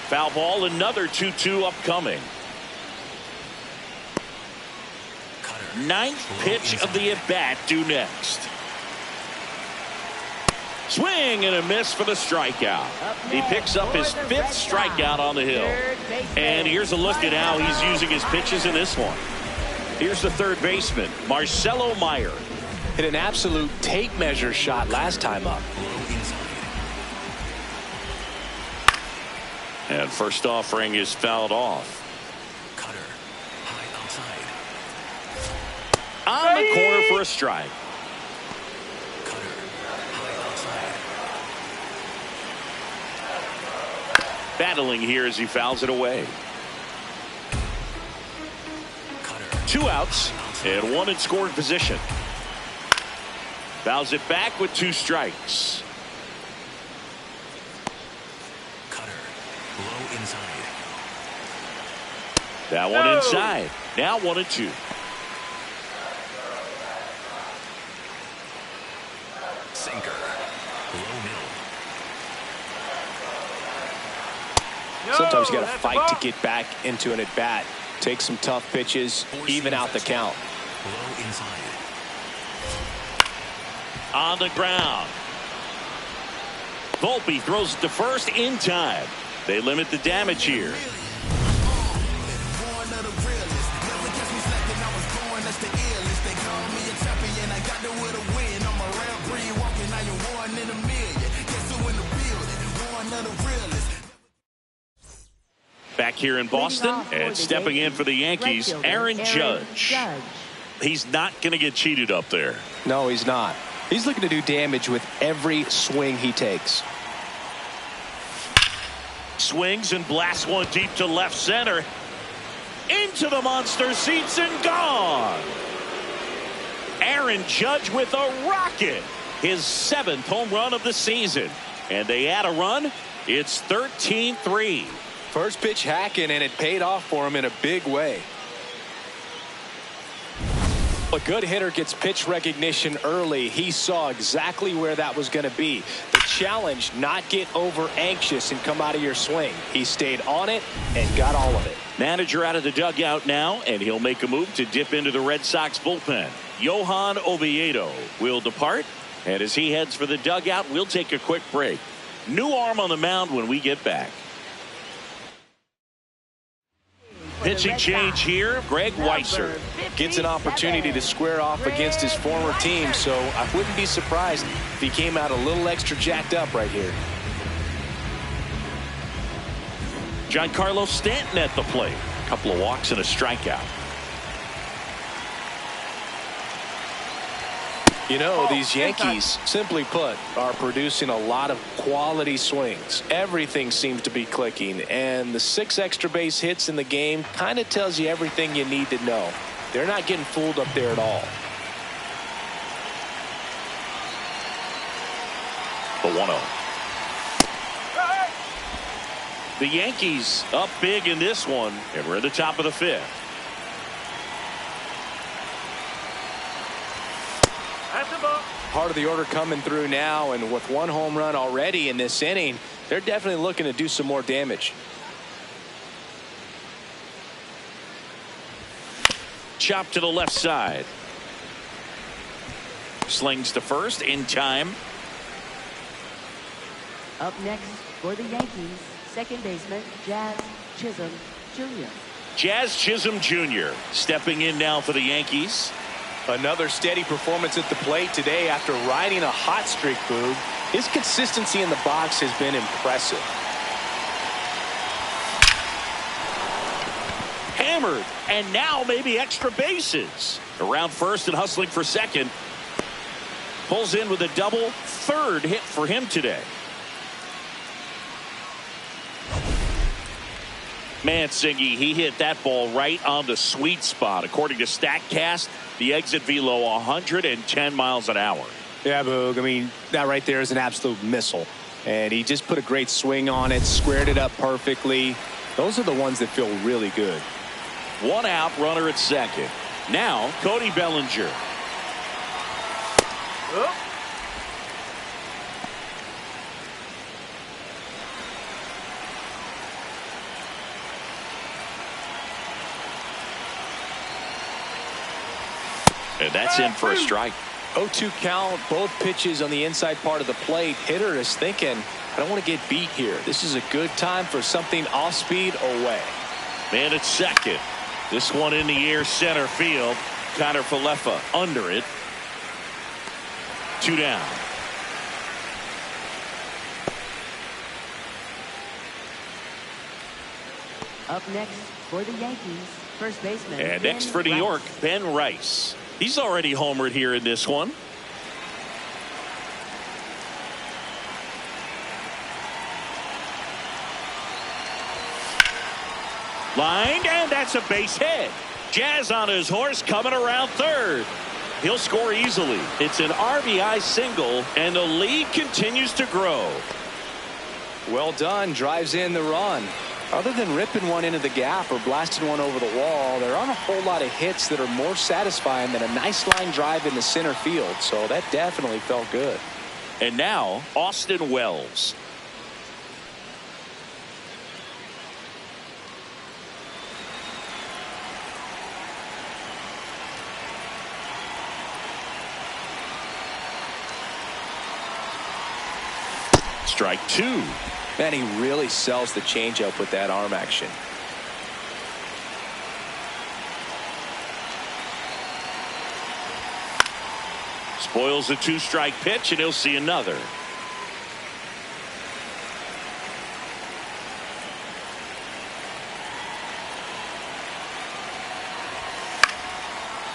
Foul ball. Another 2-2 upcoming. Cutter. Ninth pitch of the at-bat due next. Swing and a miss for the strikeout. He picks up his 5th strikeout on the hill. And here's a look at how he's using his pitches in this one. Here's the third baseman, Marcelo Meyer. Hit an absolute tape measure shot last time up. And first offering is fouled off. Cutter. High outside. On the corner for a strike. Cutter. High outside. Battling here as he fouls it away. Cutter. 2 outs and 1 in scoring position. Fouls it back with 2 strikes. Cutter. Low inside. That one inside. Now 1-2. Sinker. Low middle. Sometimes you got to fight to get back into an at-bat. Take some tough pitches, even out the count. Low inside. On the ground. Volpe throws it to first in time. They limit the damage here. Back here in Boston and stepping in for the Yankees, Aaron Judge. He's not going to get cheated up there. No, he's not. He's looking to do damage with every swing he takes. Swings and blasts one deep to left center. Into the monster seats and gone. Aaron Judge with a rocket. His 7th home run of the season. And they add a run. It's 13-3. First pitch hacking, and it paid off for him in a big way. A good hitter gets pitch recognition early. He saw exactly where that was going to be. The challenge, not get over anxious and come out of your swing. He stayed on it and got all of it. Manager out of the dugout now, and he'll make a move to dip into the Red Sox bullpen. Johan Oviedo will depart, and as he heads for the dugout, we'll take a quick break. New arm on the mound when we get back. Pitching change here, Greg Weisser gets an opportunity to square off against his former team, so I wouldn't be surprised if he came out a little extra jacked up right here. Giancarlo Stanton at the plate. A couple of walks and a strikeout. You know, these Yankees, simply put, are producing a lot of quality swings. Everything seems to be clicking, and the 6 extra base hits in the game kind of tells you everything you need to know. They're not getting fooled up there at all. The 1-0. The Yankees up big in this one, and we're at the top of the 5th. Part of the order coming through now, and with 1 home run already in this inning, they're definitely looking to do some more damage. Chop to the left side. Slings to first in time. Up next for the Yankees, second baseman Jazz Chisholm Jr. Jazz Chisholm Jr. stepping in now for the Yankees. Another steady performance at the plate today after riding a hot streak, Boog. His consistency in the box has been impressive. Hammered, and now maybe extra bases. Around first and hustling for second. Pulls in with a double, 3rd hit for him today. Mansingy, he hit that ball right on the sweet spot. According to StatCast, the exit velo 110 miles an hour. Yeah, Boog. I mean, that right there is an absolute missile. And he just put a great swing on it, squared it up perfectly. Those are the ones that feel really good. 1 out, runner at second. Now, Cody Bellinger. And that's in for a strike. 0-2 count, both pitches on the inside part of the plate. Hitter is thinking, I don't want to get beat here. This is a good time for something off speed away. Man at second. This one in the air center field. Connor Falefa under it. 2 down. Up next for the Yankees, first baseman. And next for New York, Ben Rice. He's already homered here in this one. Lined, and that's a base hit. Jazz on his horse coming around third. He'll score easily. It's an RBI single, and the lead continues to grow. Well done. Drives in the run. Other than ripping one into the gap or blasting one over the wall, there aren't a whole lot of hits that are more satisfying than a nice line drive in the center field. So that definitely felt good. And now, Austin Wells. Strike 2. Man, he really sells the changeup with that arm action. Spoils a 2-strike pitch, and he'll see another.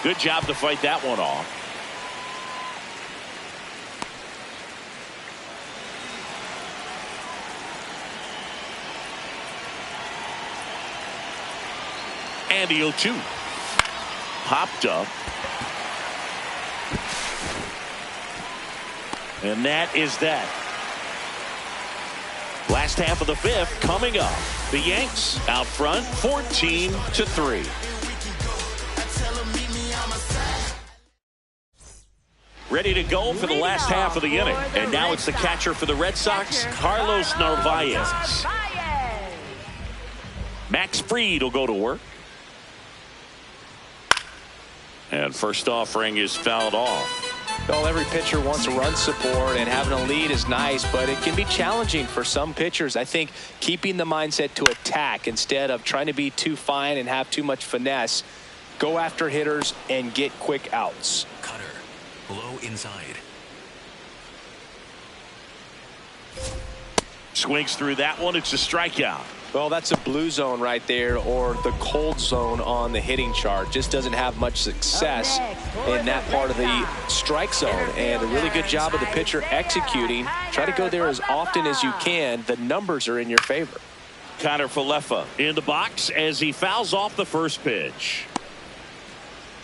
Good job to fight that one off. And the 0-2. Popped up. And that is that. Last half of the 5th coming up. The Yanks out front 14-3. Ready to go for the last half of the inning. And now it's the catcher for the Red Sox, Carlos Narvaez. Max Fried will go to work. And first offering is fouled off. Well, every pitcher wants run support, and having a lead is nice, but it can be challenging for some pitchers. I think keeping the mindset to attack instead of trying to be too fine and have too much finesse. Go after hitters and get quick outs. Cutter. Low inside. Swings through that one. It's a strikeout. Well, that's a blue zone right there, or the cold zone on the hitting chart. Just doesn't have much success in that part of the strike zone. And a really good job of the pitcher executing. Try to go there as often as you can. The numbers are in your favor. Connor Falefa in the box as he fouls off the first pitch.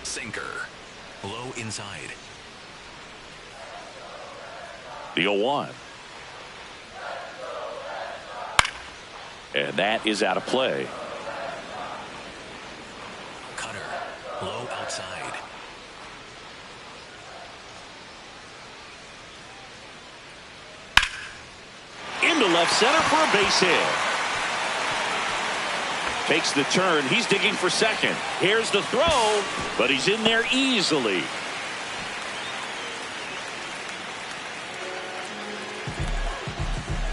Sinker. Low inside. The 0-1. And that is out of play. Cutter. Low outside. Into left center for a base hit. Takes the turn. He's digging for second. Here's the throw, but he's in there easily.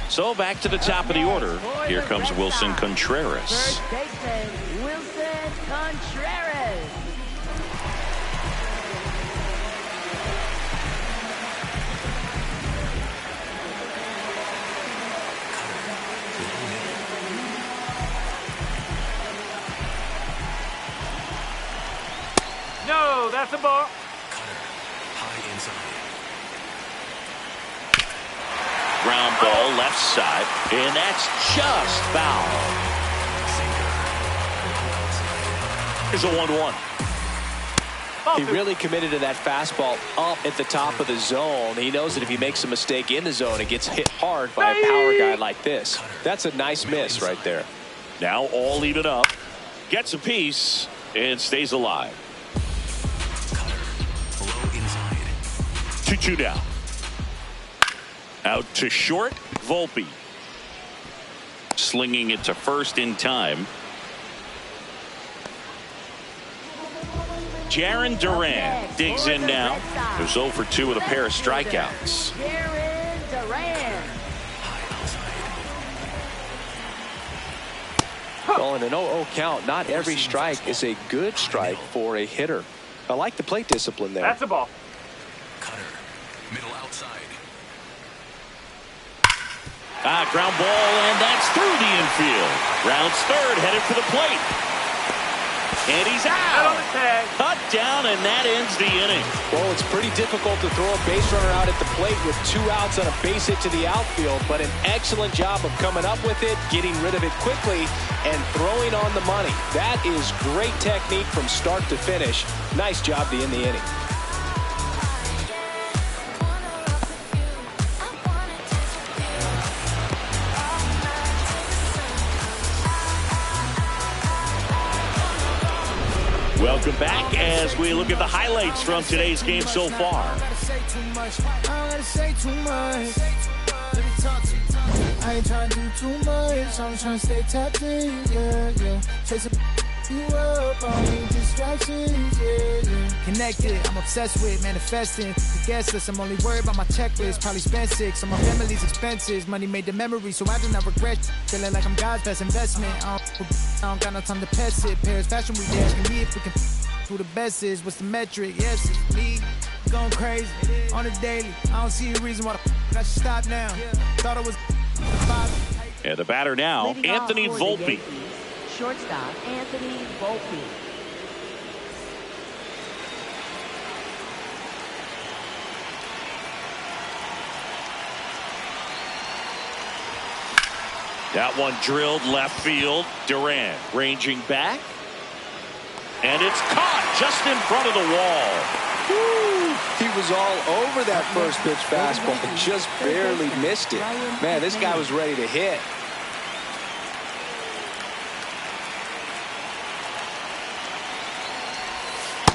So back to the top of the order. Here comes Wilson Contreras. First baseman, Wilson Contreras. No, that's a ball. Cutter. High inside. Ground ball left side, and that's just foul. Here's a 1-1. He really committed to that fastball up at the top of the zone. He knows that if he makes a mistake in the zone, it gets hit hard by a power guy like this. That's a nice miss right there. Now all even up. Gets a piece and stays alive. Cutter. Low inside. 2-2 down. Out to short, Volpe. Slinging it to first in time. Jarren Duran digs in now. There's 0 for 2 with a pair of strikeouts. Jarren Duran. Well, in an 0-0 count, not every strike is a good strike for a hitter. I like the plate discipline there. That's a ball. Cutter. Middle outside. Ground ball, and that's through the infield. Rounds third, headed for the plate. And he's Out on out. the tag. Cut down, and that ends the inning. Well, it's pretty difficult to throw a base runner out at the plate with 2 outs on a base hit to the outfield, but an excellent job of coming up with it, getting rid of it quickly, and throwing on the money. That is great technique from start to finish. Nice job to end the inning. Welcome back as we look at the highlights from today's game so far. I ain't trying to do too much. I'm trying to stay tapped in, yeah. Chasing you up, I need distractions, yeah. Connected, I'm obsessed with manifesting. The guest list, I'm only worried about my checklist. Probably spent 6 on my family's expenses. Money made the memory, so I do not regret. Feeling like I'm God's best investment. I don't got no time to pass it. Paris Fashion Week, asking me if we can who the best is. What's the metric? Yes, it's me. Going crazy on a daily. I don't see a reason why I should stop now. Thought it was. And the batter now, Leading Anthony off for the Volpe. Yankees, shortstop Anthony Volpe. That one drilled left field. Duran ranging back. And it's caught just in front of the wall. Woo! He was all over that first pitch fastball and just barely missed it. Man, this guy was ready to hit.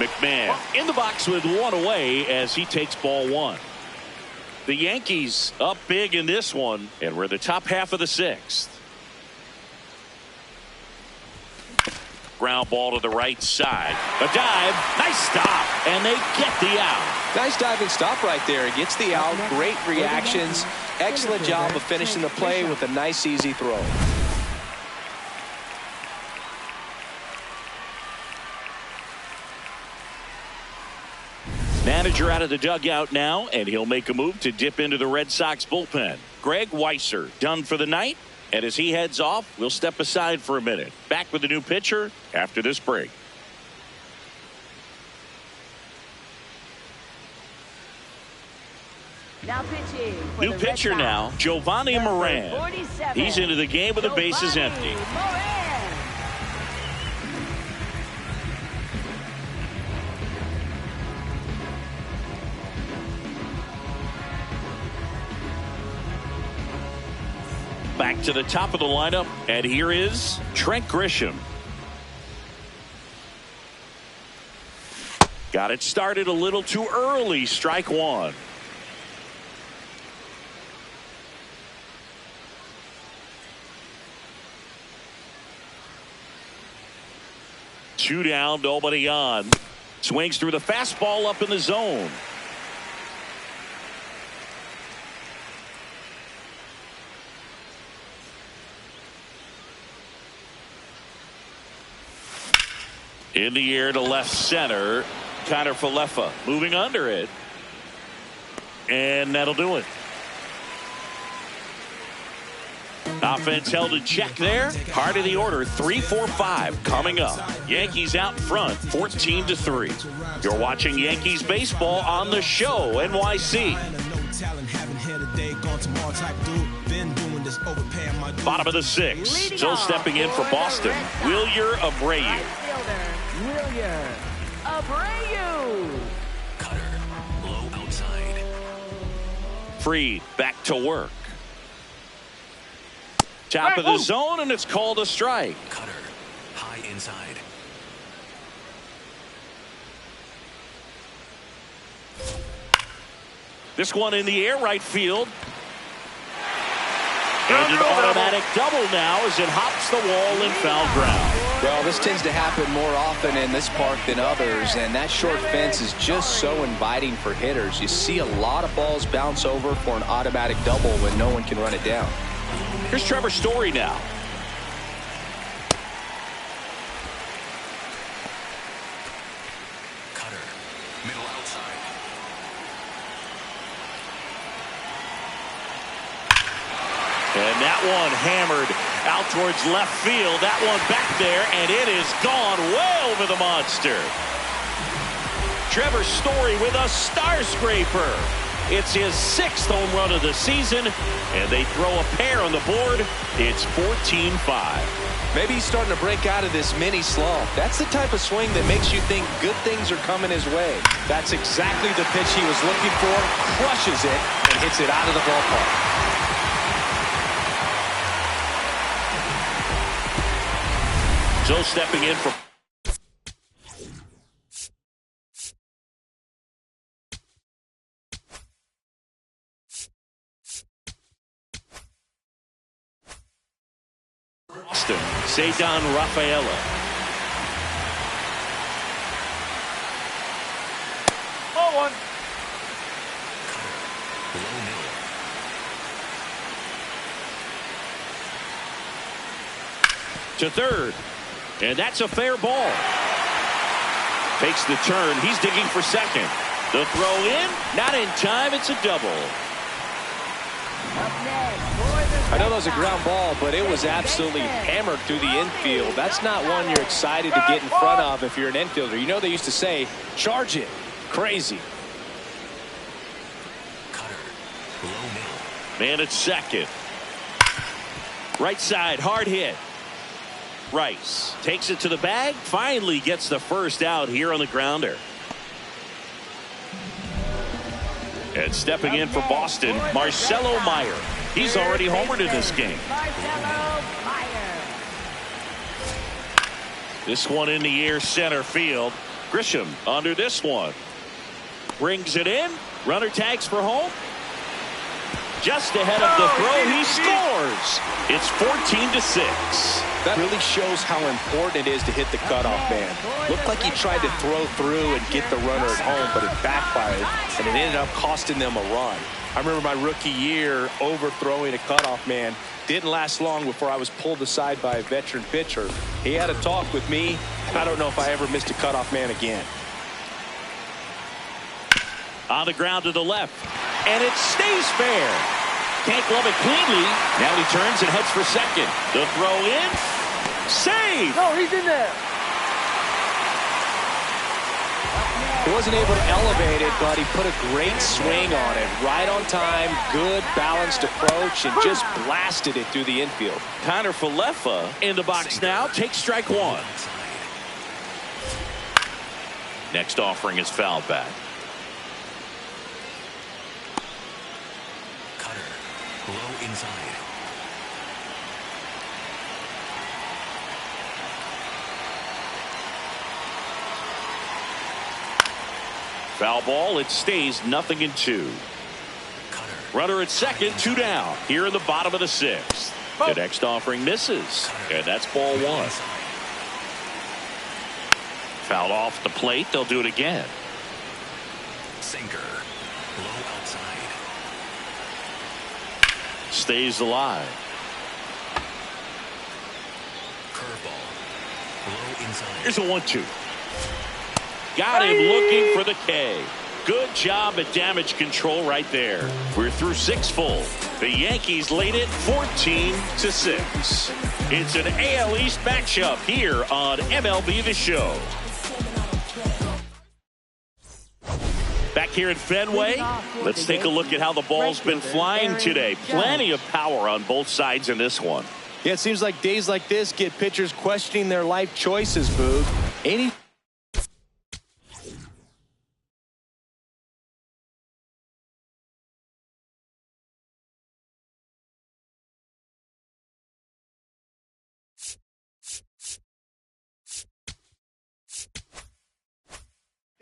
McMahon in the box with 1 away as he takes ball 1. The Yankees up big in this one, and we're the top half of the 6th. Ground ball to the right side. A dive. Nice stop. And they get the out. Nice diving stop right there. He gets the out. Great reactions. Excellent job of finishing the play with a nice, easy throw. Manager out of the dugout now, and he'll make a move to dip into the Red Sox bullpen. Greg Weisser done for the night. And as he heads off, we'll step aside for a minute. Back with the new pitcher after this break. Now pitching for New the pitcher Red now, Sox, Giovanni number Moran. 47, He's into the game with the bases Giovanni empty. Moran. Back to the top of the lineup, and here is Trent Grisham. Got it started a little too early. Strike 1. Two down, nobody on. Swings through the fastball up in the zone. In the air to left center. Connor Falefa moving under it. And that'll do it. Offense held in check there. Heart of the order, 3-4-5 coming up. Yankees out in front, 14-3. You're watching Yankees baseball on the show, NYC. Bottom of the 6th. Still stepping in for Boston, Wilyer Abreu. Right fielder, Wilyer Abreu. Cutter. Low outside. Freed back to work. Top of the zone, and it's called a strike. Cutter. High inside. This one in the air, right field. And an automatic double now as it hops the wall and foul ground. Well, this tends to happen more often in this park than others, and that short fence is just so inviting for hitters. You see a lot of balls bounce over for an automatic double when no one can run it down. Here's Trevor Story now. Cutter. Middle outside. And that one hammered out towards left field. That one back there, and it is gone way over the monster. Trevor Story with a star scraper. It's his 6th home run of the season, and they throw a pair on the board. It's 14-5. Maybe he's starting to break out of this mini slump. That's the type of swing that makes you think good things are coming his way. That's exactly the pitch he was looking for. Crushes it and hits it out of the ballpark. So stepping in for Boston, Cedar Rafaela. Oh, one. Low middle. To third. And that's a fair ball. Takes the turn. He's digging for second. The throw in. Not in time. It's a double. I know that was a ground ball, but it was absolutely hammered through the infield. That's not one you're excited to get in front of if you're an infielder. You know they used to say, charge it. Crazy. Cutter. Low middle. Man at second. Right side. Hard hit. Rice takes it to the bag. Finally gets the first out here on the grounder. And stepping in for Boston, Marcelo Meyer. He's already homered in this game. This one in the air center field. Grisham under this one. Brings it in. Runner tags for home. Just ahead of the throw, he scores. It's 14-6. That really shows how important it is to hit the cutoff man. Looked like he tried to throw through and get the runner at home, but it backfired, and it ended up costing them a run. I remember my rookie year overthrowing a cutoff man. Didn't last long before I was pulled aside by a veteran pitcher. He had a talk with me. I don't know if I ever missed a cutoff man again. On the ground to the left, and it stays fair. Can't glove it cleanly. Now he turns and heads for second. The throw in. Save. No, he's in there. He wasn't able to elevate it, but he put a great swing on it. Right on time, good balanced approach, and just blasted it through the infield. Connor Falefa in the box now. Takes strike one. Next offering is foul back. Low inside. Foul ball. It stays 0-2. Cutter. Runner at second, 2 down. Here in the bottom of the 6th. The next offering misses. And that's ball 1. Fouled off the plate. They'll do it again. Sinker. Low outside. Stays alive. Curveball. Low inside. Here's a 1-2. Got him looking for the K. Good job at damage control right there. We're through 6 full. The Yankees lead it 14-6. It's an AL East matchup here on MLB The Show. Back here at Fenway, let's take a look at how the ball's been flying today. Plenty of power on both sides in this one. Yeah, it seems like days like this get pitchers questioning their life choices, Boog. Any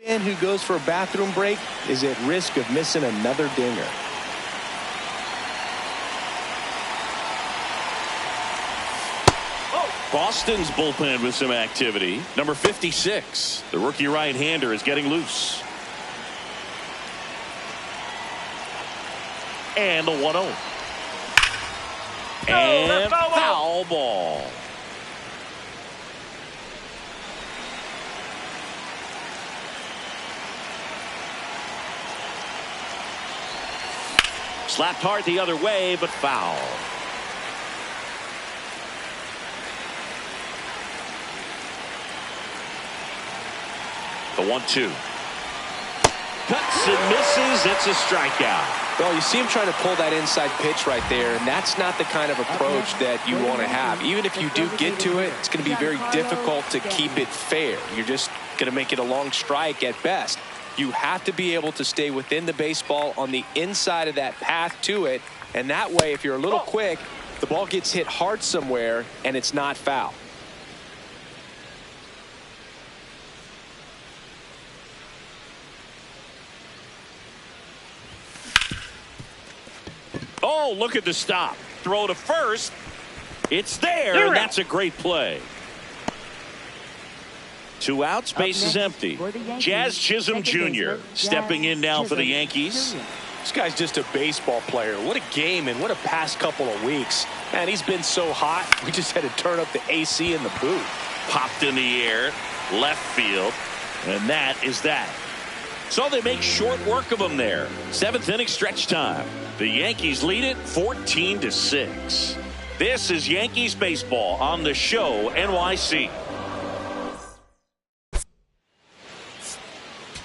fan who goes for a bathroom break is at risk of missing another dinger. Boston's bullpen with some activity. Number 56, the rookie right-hander, is getting loose. And the 1-0. And foul ball. Slapped hard the other way, but foul. The 1-2. Cuts and misses. It's a strikeout. Well, you see him trying to pull that inside pitch right there, and that's not the kind of approach that you want to have. Even if you do get to it, it's going to be very difficult to keep it fair. You're just going to make it a long strike at best. You have to be able to stay within the baseball on the inside of that path to it, and that way, if you're a little quick, the ball gets hit hard somewhere, and it's not foul. Oh, look at the stop. Throw to first. It's there, and that's a great play. 2 outs, base is empty. Jazz Chisholm Jr. stepping in now for the Yankees. This guy's just a baseball player. What a game and what a past couple of weeks. Man, he's been so hot. We just had to turn up the AC in the booth. Popped in the air, left field, and that is that. So they make short work of him there. 7th inning stretch time. The Yankees lead it 14-6. This is Yankees baseball on the show NYC.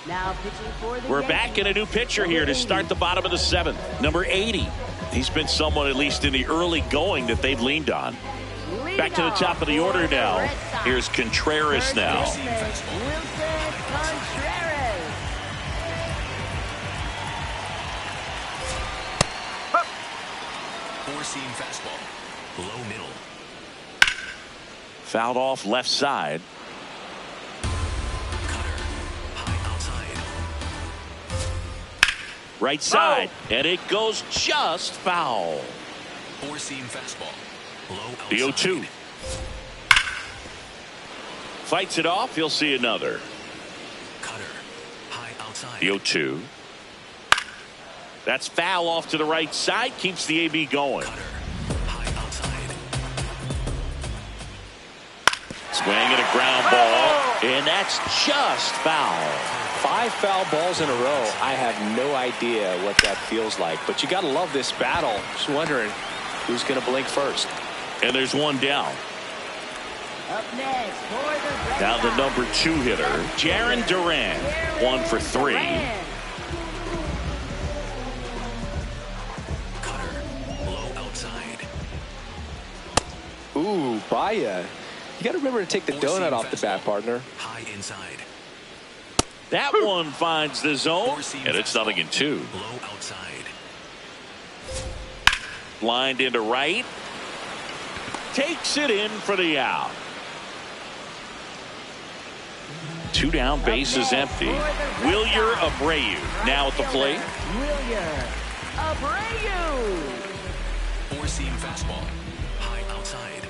Now pitching for the We're back in a new pitcher here to start the bottom of the 7th. Number 80. He's been someone, at least in the early going, that they've leaned on. Back to the top of the order now. Here's Contreras now. Wilson Contreras. Four-seam fastball. Low middle. Fouled off left side. Right side, and it goes just foul. Four-seam fastball. Low outside. The 0-2. Fights it off. He'll see another. Cutter. High outside. The 0-2. That's foul off to the right side. Keeps the AB going. Cutter. High outside. Swing and a ground ball, and that's just foul. 5 foul balls in a row. I have no idea what that feels like, but you got to love this battle. Just wondering who's going to blink first. And there's one down. Up next for the Red Now the Sox. number 2 hitter, Jarren Duran, 1 for 3. Cutter. Low outside. Ooh, Baya. You got to remember to take the donut off the bat, partner. High inside. That one finds the zone, and it's 0-2. Low outside. Lined into right. Takes it in for the out. 2 down, base is empty. Wilyer Abreu now at the plate. Wilyer Abreu. Four-seam fastball. High outside.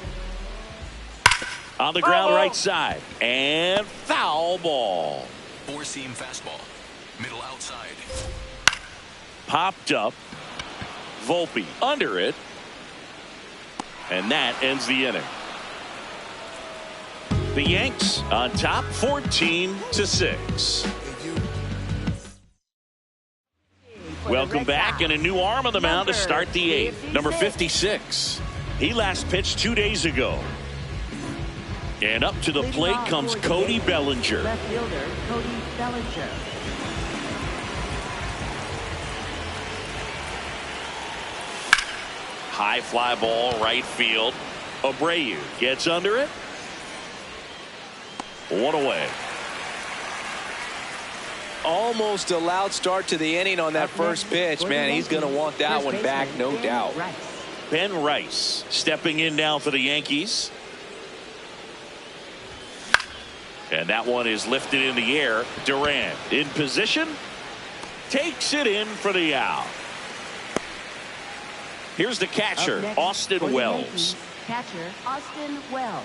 On the ground right side. And foul ball. Four-seam fastball. Middle outside. Popped up. Volpe under it. And that ends the inning. The Yanks on top 14-6. Welcome back, and a new arm on the mound to start the 8th. Number 56. He last pitched 2 days ago. And up to the plate comes Cody Bellinger. Left fielder Cody Bellinger. High fly ball, right field. Abreu gets under it. 1 away. Almost a loud start to the inning on that first pitch. Man, he's going to want that one back, no doubt. Ben Rice stepping in now for the Yankees. And that one is lifted in the air. Duran in position. Takes it in for the out. Here's the catcher, Austin Wells. Catcher Austin Wells.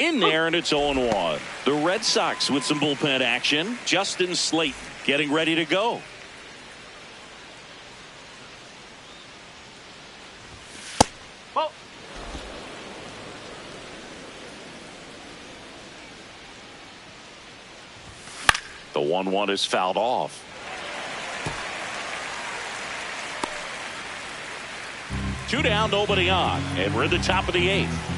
In there, and it's 0-1. The Red Sox with some bullpen action. Justin Slate getting ready to go. Ball. The 1-1 is fouled off. Two down, nobody on, and we're at the top of the 8th.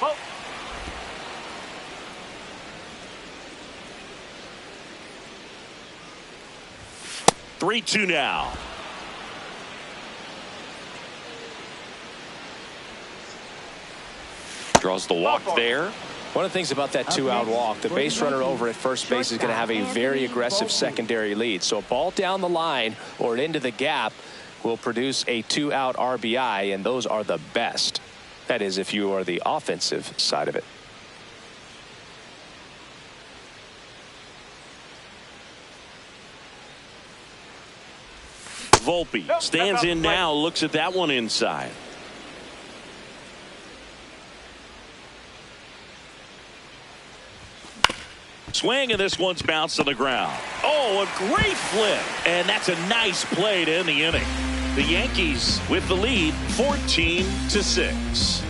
Ball. 3-2 now. Draws the walk there. One of the things about that 2-out walk, the base runner over at first base is going to have a very aggressive secondary lead. So a ball down the line or into the gap will produce a 2-out RBI, and those are the best. That is, if you are the offensive side of it. Volpe stands in now, looks at that one inside. Swing, and this one's bounced on the ground. Oh, a great flip. And that's a nice play to end the inning. The Yankees with the lead, 14-6.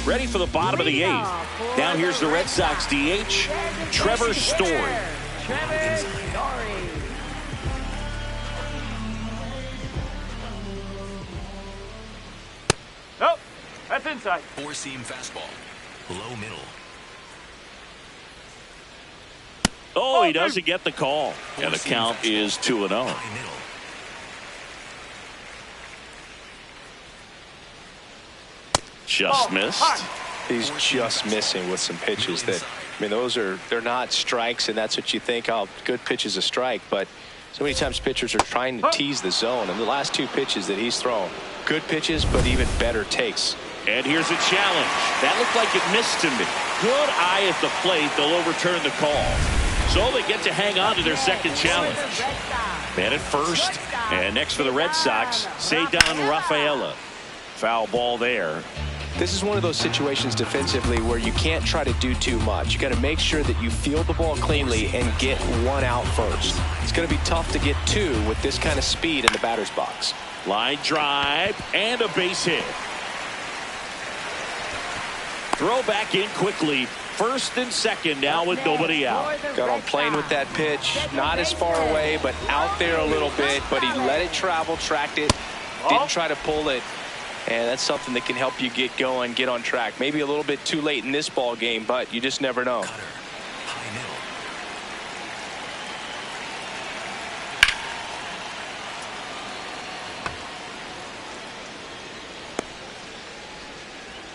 Ready for the bottom of the 8th. Now here's the Red Sox DH, Trevor Story. Nope, that's inside. Four-seam fastball. Low middle. Oh, he doesn't get the call. And the count is 2-0. High middle. Just missed. He's just missing with some pitches that, I mean, they're not strikes, and that's what you think, oh, good pitch is a strike, but so many times pitchers are trying to tease the zone, and the last 2 pitches that he's thrown, good pitches, but even better takes. And here's a challenge. That looked like it missed to me. Good eye at the plate. They'll overturn the call. So they get to hang on to their second challenge. Man at first. And next for the Red Sox, Cedar Rafaela. Foul ball there. This is one of those situations defensively where you can't try to do too much. You got to make sure that you field the ball cleanly and get 1 out first. It's going to be tough to get 2 with this kind of speed in the batter's box. Line drive and a base hit. Throw back in quickly. First and second now with nobody out. Got on plane with that pitch. Not as far away, but out there a little bit. But he let it travel, tracked it, didn't try to pull it. And that's something that can help you get going, get on track. Maybe a little bit too late in this ball game, but you just never know. Cutter. High middle.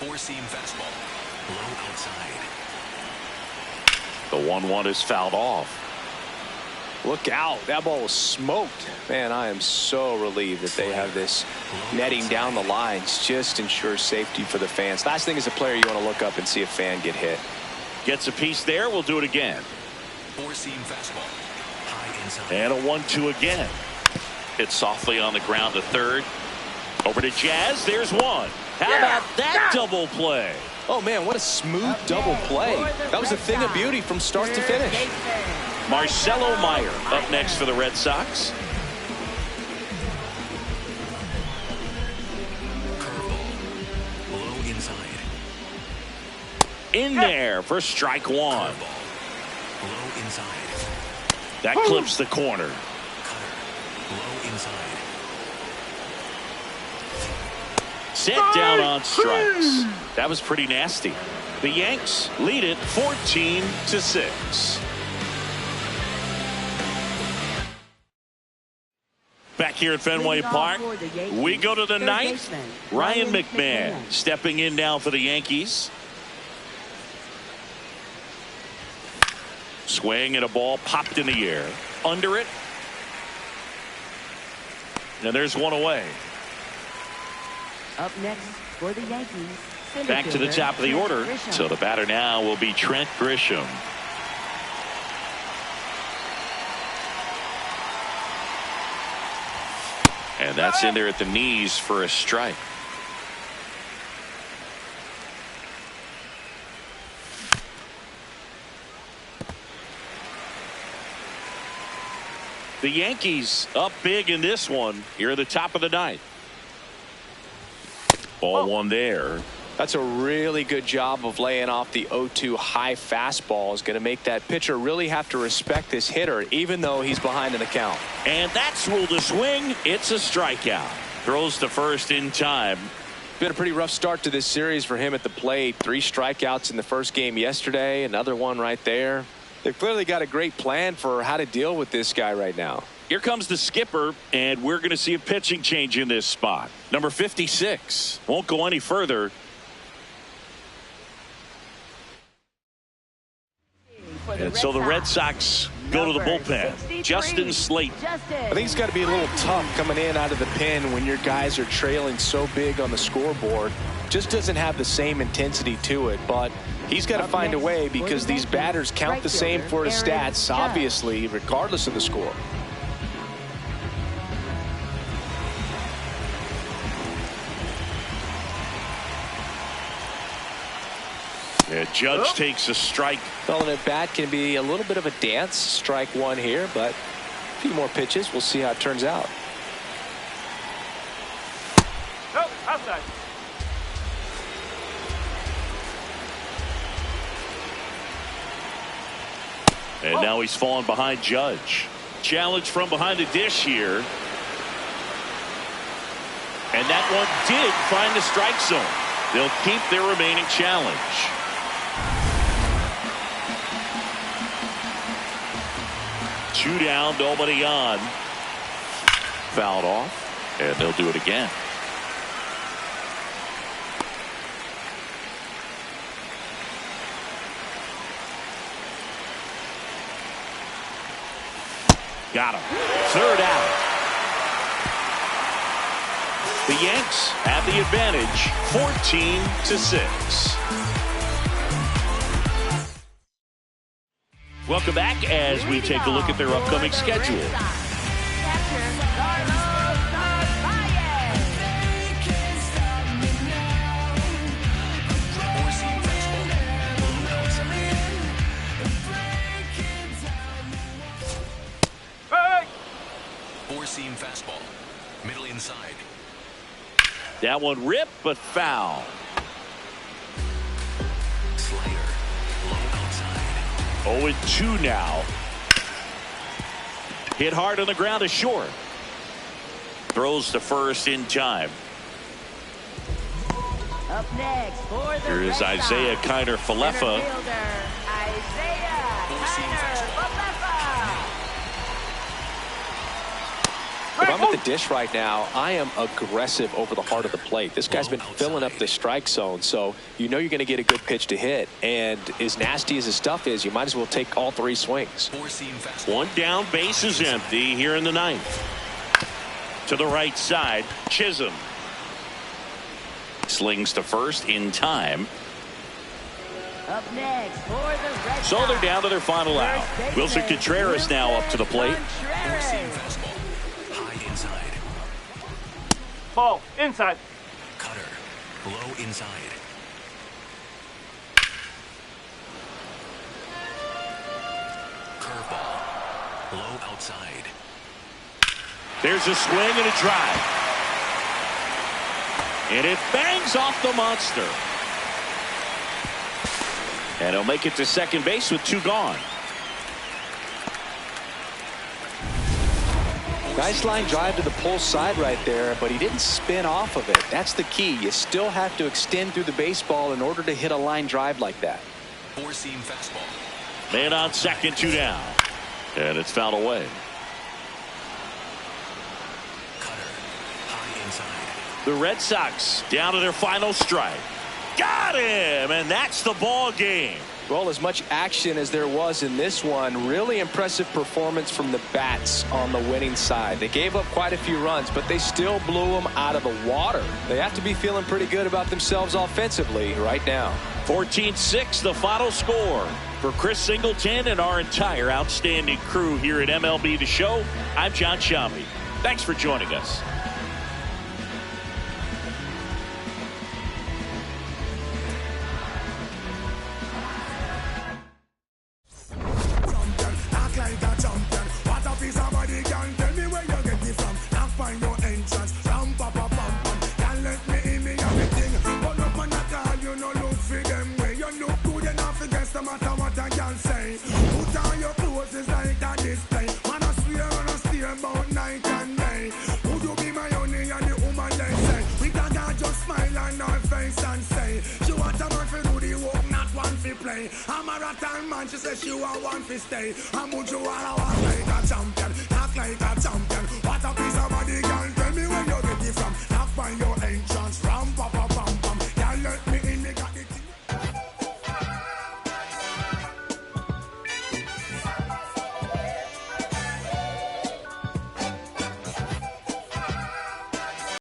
Four-seam fastball. Low outside. The 1-1 is fouled off. Look out. That ball was smoked. Man, I am so relieved that they have this netting down the lines. Just ensures safety for the fans. Last thing as a player, you want to look up and see a fan get hit. Gets a piece there. We'll do it again. Four-seam fastball. High inside. And a 1-2 again. Hit softly on the ground to third. Over to Jazz. There's one. How about that double play? Oh, man, what a smooth double play. That was a thing of beauty from start to finish. Marcelo Meyer up next for the Red Sox. Curveball. Low inside. In there for strike 1. Curveball. Low inside. That clips the corner. Cutter. Low inside. Set down on strikes. That was pretty nasty. The Yanks lead it 14-6. Back here at Fenway Park, we go to the 9th. Ryan McMahon stepping in now for the Yankees. Swing and a ball popped in the air. Under it. And there's one away. Up next for the Yankees. Back to the top of the order. So the batter now will be Trent Grisham. And that's in there at the knees for a strike. The Yankees up big in this one here at the top of the ninth. Ball one there. That's a really good job of laying off the 0-2 high fastball. Is going to make that pitcher really have to respect this hitter, even though he's behind in the count. And that's ruled a swing. It's a strikeout. Throws to first in time. Been a pretty rough start to this series for him at the plate. 3 strikeouts in the first game yesterday. Another one right there. They've clearly got a great plan for how to deal with this guy right now. Here comes the skipper, and we're going to see a pitching change in this spot. Number 56 won't go any further. And so the Red Sox go to the bullpen. Justin Slayton. I think it's got to be a little tough coming in out of the pen when your guys are trailing so big on the scoreboard. Just doesn't have the same intensity to it, but he's got to find a way because these batters count the same for his stats, obviously, regardless of the score. Yeah, Judge takes a strike. Calling it bat can be a little bit of a dance. Strike one here, but a few more pitches. We'll see how it turns out. Nope, outside. And now he's fallen behind Judge. Challenge from behind the dish here. And that one did find the strike zone. They'll keep their remaining challenge. Two down, nobody on. Fouled off, and they'll do it again. Got him. Third out. The Yanks have the advantage, 14-6. Welcome back as we take a look at their upcoming schedule. Four-seam fastball, middle inside. That one ripped, but foul. Slider, low outside. 0-2 now. Hit hard on the ground to short. Throws to first in time. Up next for the Here is Red Sox, Isaiah Kiner-Falefa. center fielder, Isaiah Kiner-Falefa. If I'm at the dish right now, I am aggressive over the heart of the plate. This guy's been filling up the strike zone, so you know you're going to get a good pitch to hit. And as nasty as his stuff is, you might as well take all 3 swings. Four-seam fastball. One down, base is empty here in the ninth. To the right side, Chisholm. Slings to first in time. Up next for the Red Sox. So they're down to their final out. Wilson Contreras now up to the plate. Four-seam fastball. High inside. Ball, inside. Cutter, low inside. Curveball, low outside. There's a swing and a drive. And it bangs off the monster. And he'll make it to second base with 2 gone. Nice line drive to the pull side right there, but he didn't spin off of it. That's the key. You still have to extend through the baseball in order to hit a line drive like that. Four-seam fastball. Man on second, 2 down. And it's fouled away. Cutter, high inside. The Red Sox down to their final strike. Got him, and that's the ball game. Well, as much action as there was in this one, really impressive performance from the bats on the winning side. They gave up quite a few runs, but they still blew them out of the water. They have to be feeling pretty good about themselves offensively right now. 14-6, the final score. For Chris Singleton and our entire outstanding crew here at MLB The Show, I'm John Sciambi. Thanks for joining us. matter what a girl say. Put on your clothes, it's like a display. Man, I swear and I steer about night and day. Would you be my honey and the woman they say? We can just smile on her face and say, she want a man for do the work, not one for play. I'm a rattan man, she says she want one for stay. I'm much you wanna walk like a champion, act like a champion. What a piece of body, girl, tell me where you get it from. Knock by your entrance, ramp up